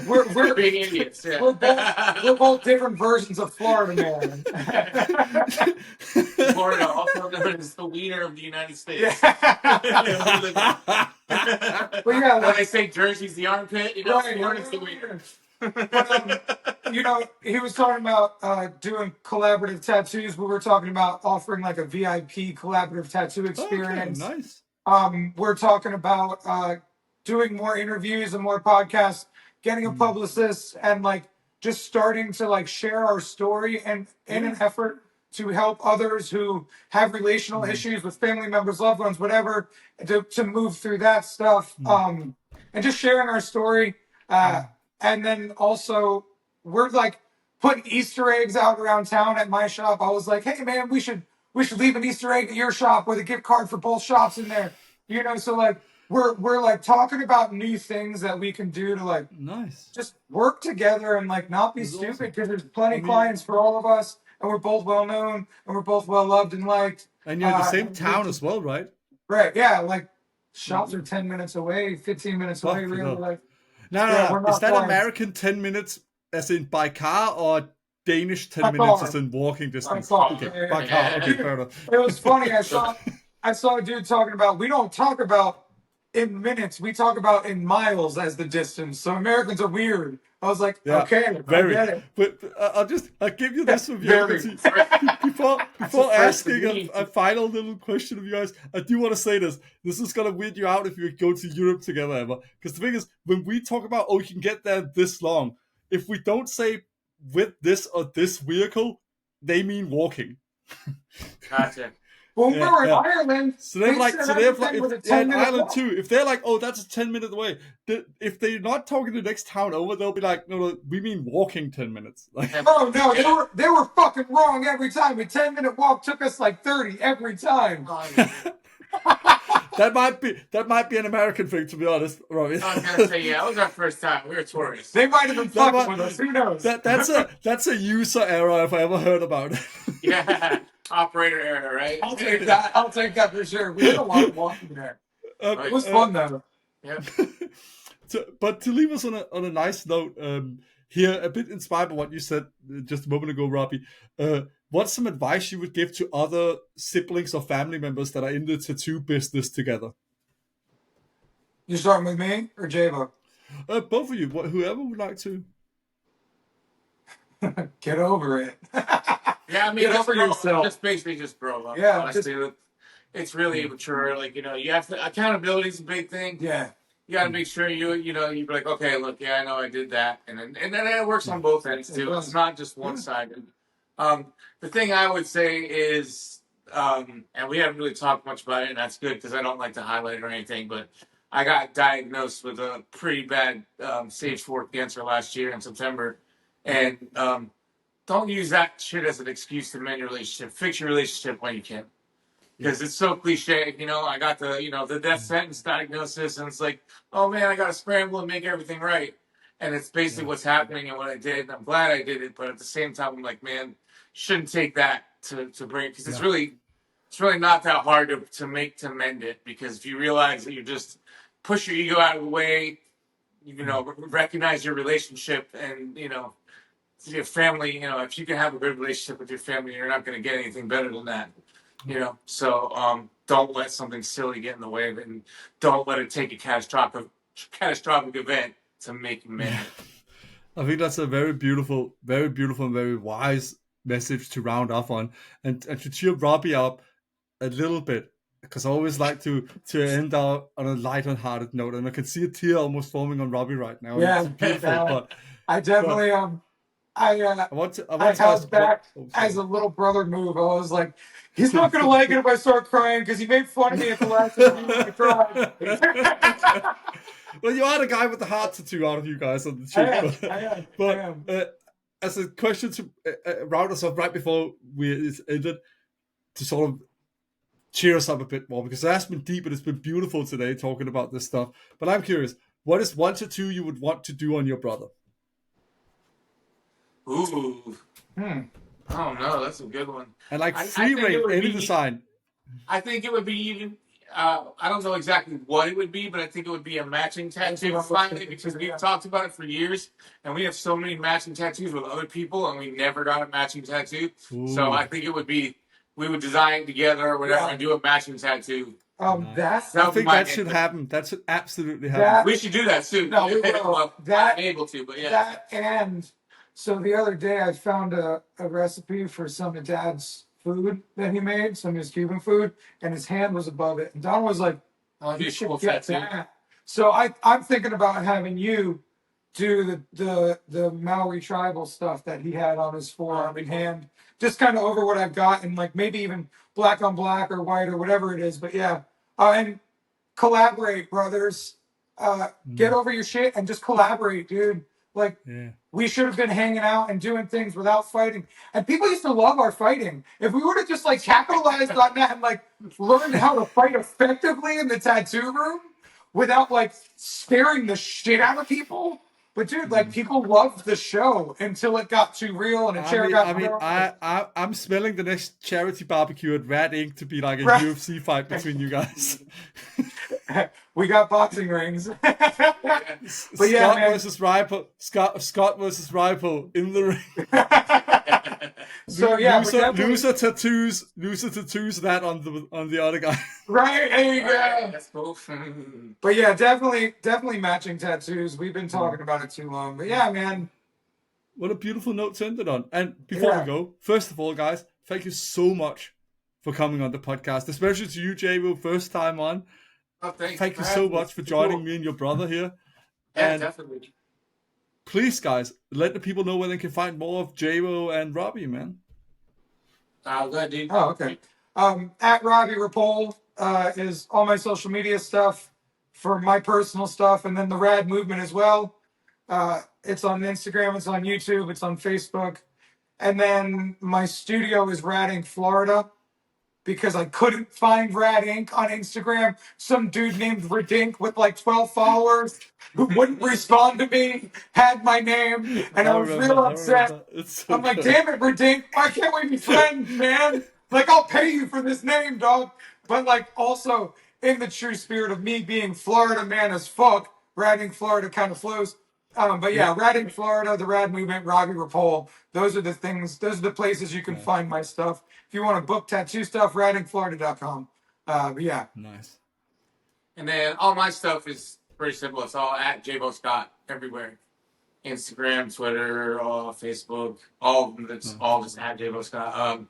We're Big idiots. Yeah. we're both different versions of Florida man. Florida, also known as the wiener of the United States. Yeah. But yeah, When like, they say Jersey's the armpit, right, Florida's the wiener. But he was talking about doing collaborative tattoos. We were talking about offering like a VIP collaborative tattoo experience. Okay, nice. We're talking about doing more interviews and more podcasts, getting a publicist, and like just starting to like share our story and in an effort to help others who have relational issues with family members, loved ones, whatever, to move through that stuff. And just sharing our story. And then also we're like putting Easter eggs out around town at my shop. I was like, hey man, we should leave an Easter egg at your shop with a gift card for both shops in there. So like we're like talking about new things that we can do to like just work together and like not be stupid, because there's plenty of clients for all of us, and we're both well known and we're both well loved and liked. And you're in the same town as well, right? Right, yeah, like shops are 10 minutes away, 15 minutes away, really. Like, no. Is that American 10 minutes as in by car, or Danish 10 minutes car. as in walking distance? By car. Okay, by car. Okay, fair enough. It was funny. I saw a dude talking about, we don't talk about in minutes, we talk about in miles as the distance. So Americans are weird. I was like, okay, very. I get it. But I'll give you this from you. Before asking a final little question of you guys, I do want to say this. This is gonna weird you out if you go to Europe together ever. Because the thing is, when we talk about, you can get there this long, if we don't say with this or this vehicle, they mean walking. Gotcha. When we were in Ireland, so they're like, in Ireland too. If they're like, that's a 10-minute away. If they're not talking the next town over, they'll be like, no, we mean walking 10 minutes. Like, oh no, they were fucking wrong every time. A 10-minute walk took us like 30 every time. That might be an American thing, to be honest, Robbie. I was gonna say, that was our first time. We were tourists. They might have been fucking with us. Who knows? That's a user error if I ever heard about it. Yeah, operator error, right? I'll take that for sure. We had a lot of walking there. It was fun though. Yeah. But to leave us on a nice note, here a bit inspired by what you said just a moment ago, Robbie. What's some advice you would give to other siblings or family members that are in the tattoo business together? You starting with me or Jayvo? Both of you, whoever would like to. Get over it. Yeah, I mean, just basically just grow up. Yeah, honestly, it's really mature. Like, you have to, accountability is a big thing. Yeah. You got to make sure you're like, okay, look, I know I did that, and then it works on both ends too. It's not just one sided. The thing I would say is, and we haven't really talked much about it, and that's good because I don't like to highlight it or anything, but I got diagnosed with a pretty bad stage 4 cancer last year in September, and don't use that shit as an excuse to mend your relationship. Fix your relationship when you can. Because it's so cliche, I got the death sentence diagnosis, and it's like, oh man, I got to scramble and make everything right. And it's basically what's happening and what I did. And I'm glad I did it, but at the same time, I'm like, man, shouldn't take that to bring it, because it's really not that hard to mend it. Because if you realize that you just push your ego out of the way, recognize your relationship, and your family. If you can have a good relationship with your family, you're not going to get anything better than that. So don't let something silly get in the way of it, and don't let it take a catastrophic event to make you mend it. I think that's a very beautiful and very wise message to round off on, and to cheer Robbie up a little bit, because I always like to end out on a light-hearted note, and I can see a tear almost forming on Robbie right now. Yeah, it's beautiful. I definitely I held back as a little brother move. I was like, he's not going to like it if I start crying, because he made fun of me at the last time I cried. Well, you are the guy with the heart tattoo out of you guys on the cheek. I am. As a question to round us off right before we ended, to sort of cheer us up a bit more, because it has been deep and it's been beautiful today talking about this stuff. But I'm curious, what is one tattoo you would want to do on your brother? Ooh. I don't know. That's a good one. And like free range, any design. I think it would be even. I don't know exactly what it would be, but I think it would be a matching tattoo finally, because we've talked about it for years, and we have so many matching tattoos with other people, and we never got a matching tattoo. Ooh. So I think it would be, we would design together or whatever and do a matching tattoo. Nice. I think that should happen. That should absolutely happen. We should do that soon. No, we will. Well, I'm able to, but yeah. That, and so the other day I found a recipe for some of Dad's food that he made, some of his Cuban food, and his hand was above it. And Don was like, you should get that. So I'm thinking about having you do the Maori tribal stuff that he had on his forearm and hand, just kind of over what I've got, and like maybe even black on black or white or whatever it is. But yeah, and collaborate, brothers. Get over your shit and just collaborate, dude. Like, we should have been hanging out and doing things without fighting. And people used to love our fighting. If we would have just like capitalized on that and like learned how to fight effectively in the tattoo room without like scaring the shit out of people. But dude, like, people loved the show until it got too real and I'm smelling the next charity barbecue at Rat Inc. to be like a UFC fight between you guys. We got boxing rings. But Scott versus Ripoll. Scott versus Ripoll in the ring. So yeah, loser tattoos that on the other guy. Right, there you go. That's cool. But yeah, definitely matching tattoos. We've been talking about it too long. But yeah, man. What a beautiful note to end it on. And before we go, first of all, guys, thank you so much for coming on the podcast, especially to you, Jayvo, first time on. Oh, thank you so much for joining me and your brother here. Yeah, and definitely. Please, guys, let the people know where they can find more of Jayvo and Robbie, man. Go ahead, dude. Oh, okay. At Robbie Ripoll is all my social media stuff for my personal stuff, and then the Rad Movement as well. It's on Instagram, it's on YouTube, it's on Facebook. And then my studio is Rad Inc. Florida, because I couldn't find Rad Inc. on Instagram. Some dude named Redink with like 12 followers who wouldn't respond to me had my name, and I was real upset. I'm like, damn it, Redink, why can't we be friends, man? Like, I'll pay you for this name, dog. But like, also in the true spirit of me being Florida man as fuck, Rad Inc. Florida kind of flows. But yeah, Rad Inc. Florida, the Rad Movement, Robbie Ripoll. Those are the things. Those are the places you can find my stuff. If you want to book tattoo stuff, radincflorida.com. But yeah. Nice. And then all my stuff is pretty simple. It's all at Jayvo Scott everywhere. Instagram, Twitter, Facebook, all of them. That's all just at Jayvo Scott.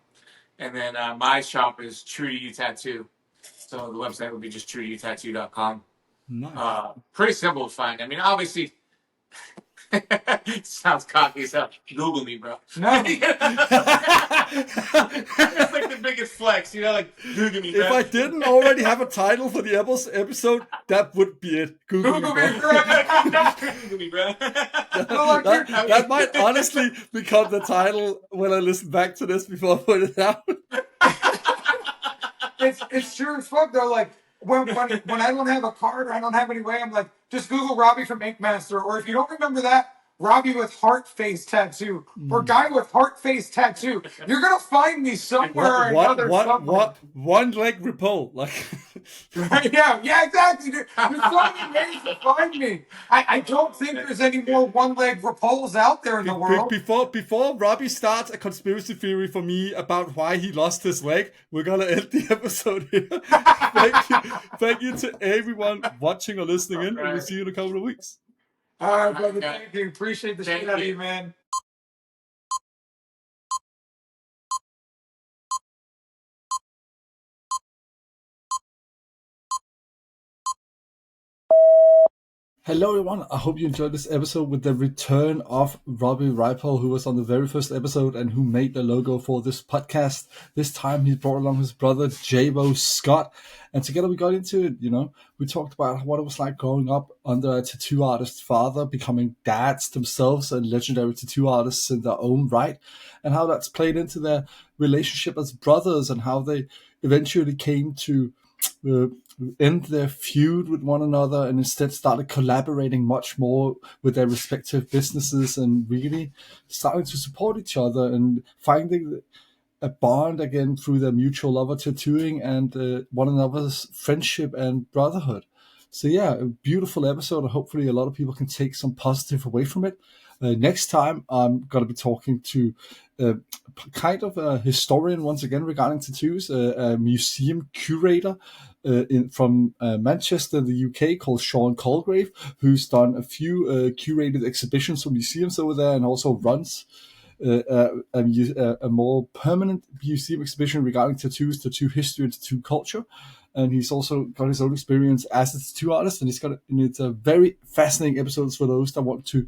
And then my shop is True to You Tattoo. So the website would be just truetoyoutattoo.com. Nice. Pretty simple to find. I mean, obviously, sounds cocky as hell. Google me, bro. No. It's like the biggest flex, you know, like Google me, bro. If I didn't already have a title for the episode, that would be it. Google me, bro. Google me, bro. That might honestly become the title when I listen back to this before I put it out. It's true as fuck though. Like when I don't have a card or I don't have any way, I'm like, just Google Robbie from Ink Master, or if you don't remember that, Robbie with heart face tattoo or guy with heart face tattoo. You're gonna find me somewhere or another. One leg Ripoll, like. yeah, exactly. Dude. There's so many ways to find me. I don't think there's any more one leg Ripolls out there in the world. Before Robbie starts a conspiracy theory for me about why he lost his leg, we're gonna end the episode here. Thank you to everyone watching or listening in. We'll see you in a couple of weeks. All right, brother. Thank you. Appreciate the shit out of you, man. Hello everyone, I hope you enjoyed this episode with the return of Robbie Ripoll, who was on the very first episode and who made the logo for this podcast. This time he brought along his brother Jayvo Scott, and together we got into it, you know. We talked about what it was like growing up under a tattoo artist's father, becoming dads themselves and legendary tattoo artists in their own right, and how that's played into their relationship as brothers and how they eventually came to end their feud with one another and instead started collaborating much more with their respective businesses and really starting to support each other and finding a bond again through their mutual love of tattooing and one another's friendship and brotherhood. So yeah, a beautiful episode, and hopefully a lot of people can take some positive away from it. Next time, I'm going to be talking to kind of a historian once again regarding tattoos, a museum curator from Manchester, the UK, called Sean Colgrave, who's done a few curated exhibitions for museums over there and also runs a more permanent museum exhibition regarding tattoos, tattoo history, and tattoo culture. And he's also got his own experience as a tattoo artist, and it's a very fascinating episodes for those that want to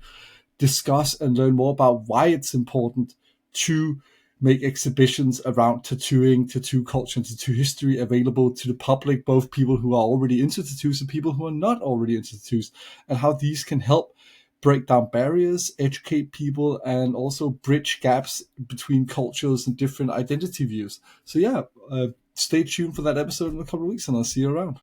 discuss and learn more about why it's important to make exhibitions around tattooing, tattoo culture, and tattoo history available to the public, both people who are already into tattoos and people who are not already into tattoos, and how these can help break down barriers, educate people, and also bridge gaps between cultures and different identity views. So yeah, stay tuned for that episode in a couple of weeks, and I'll see you around.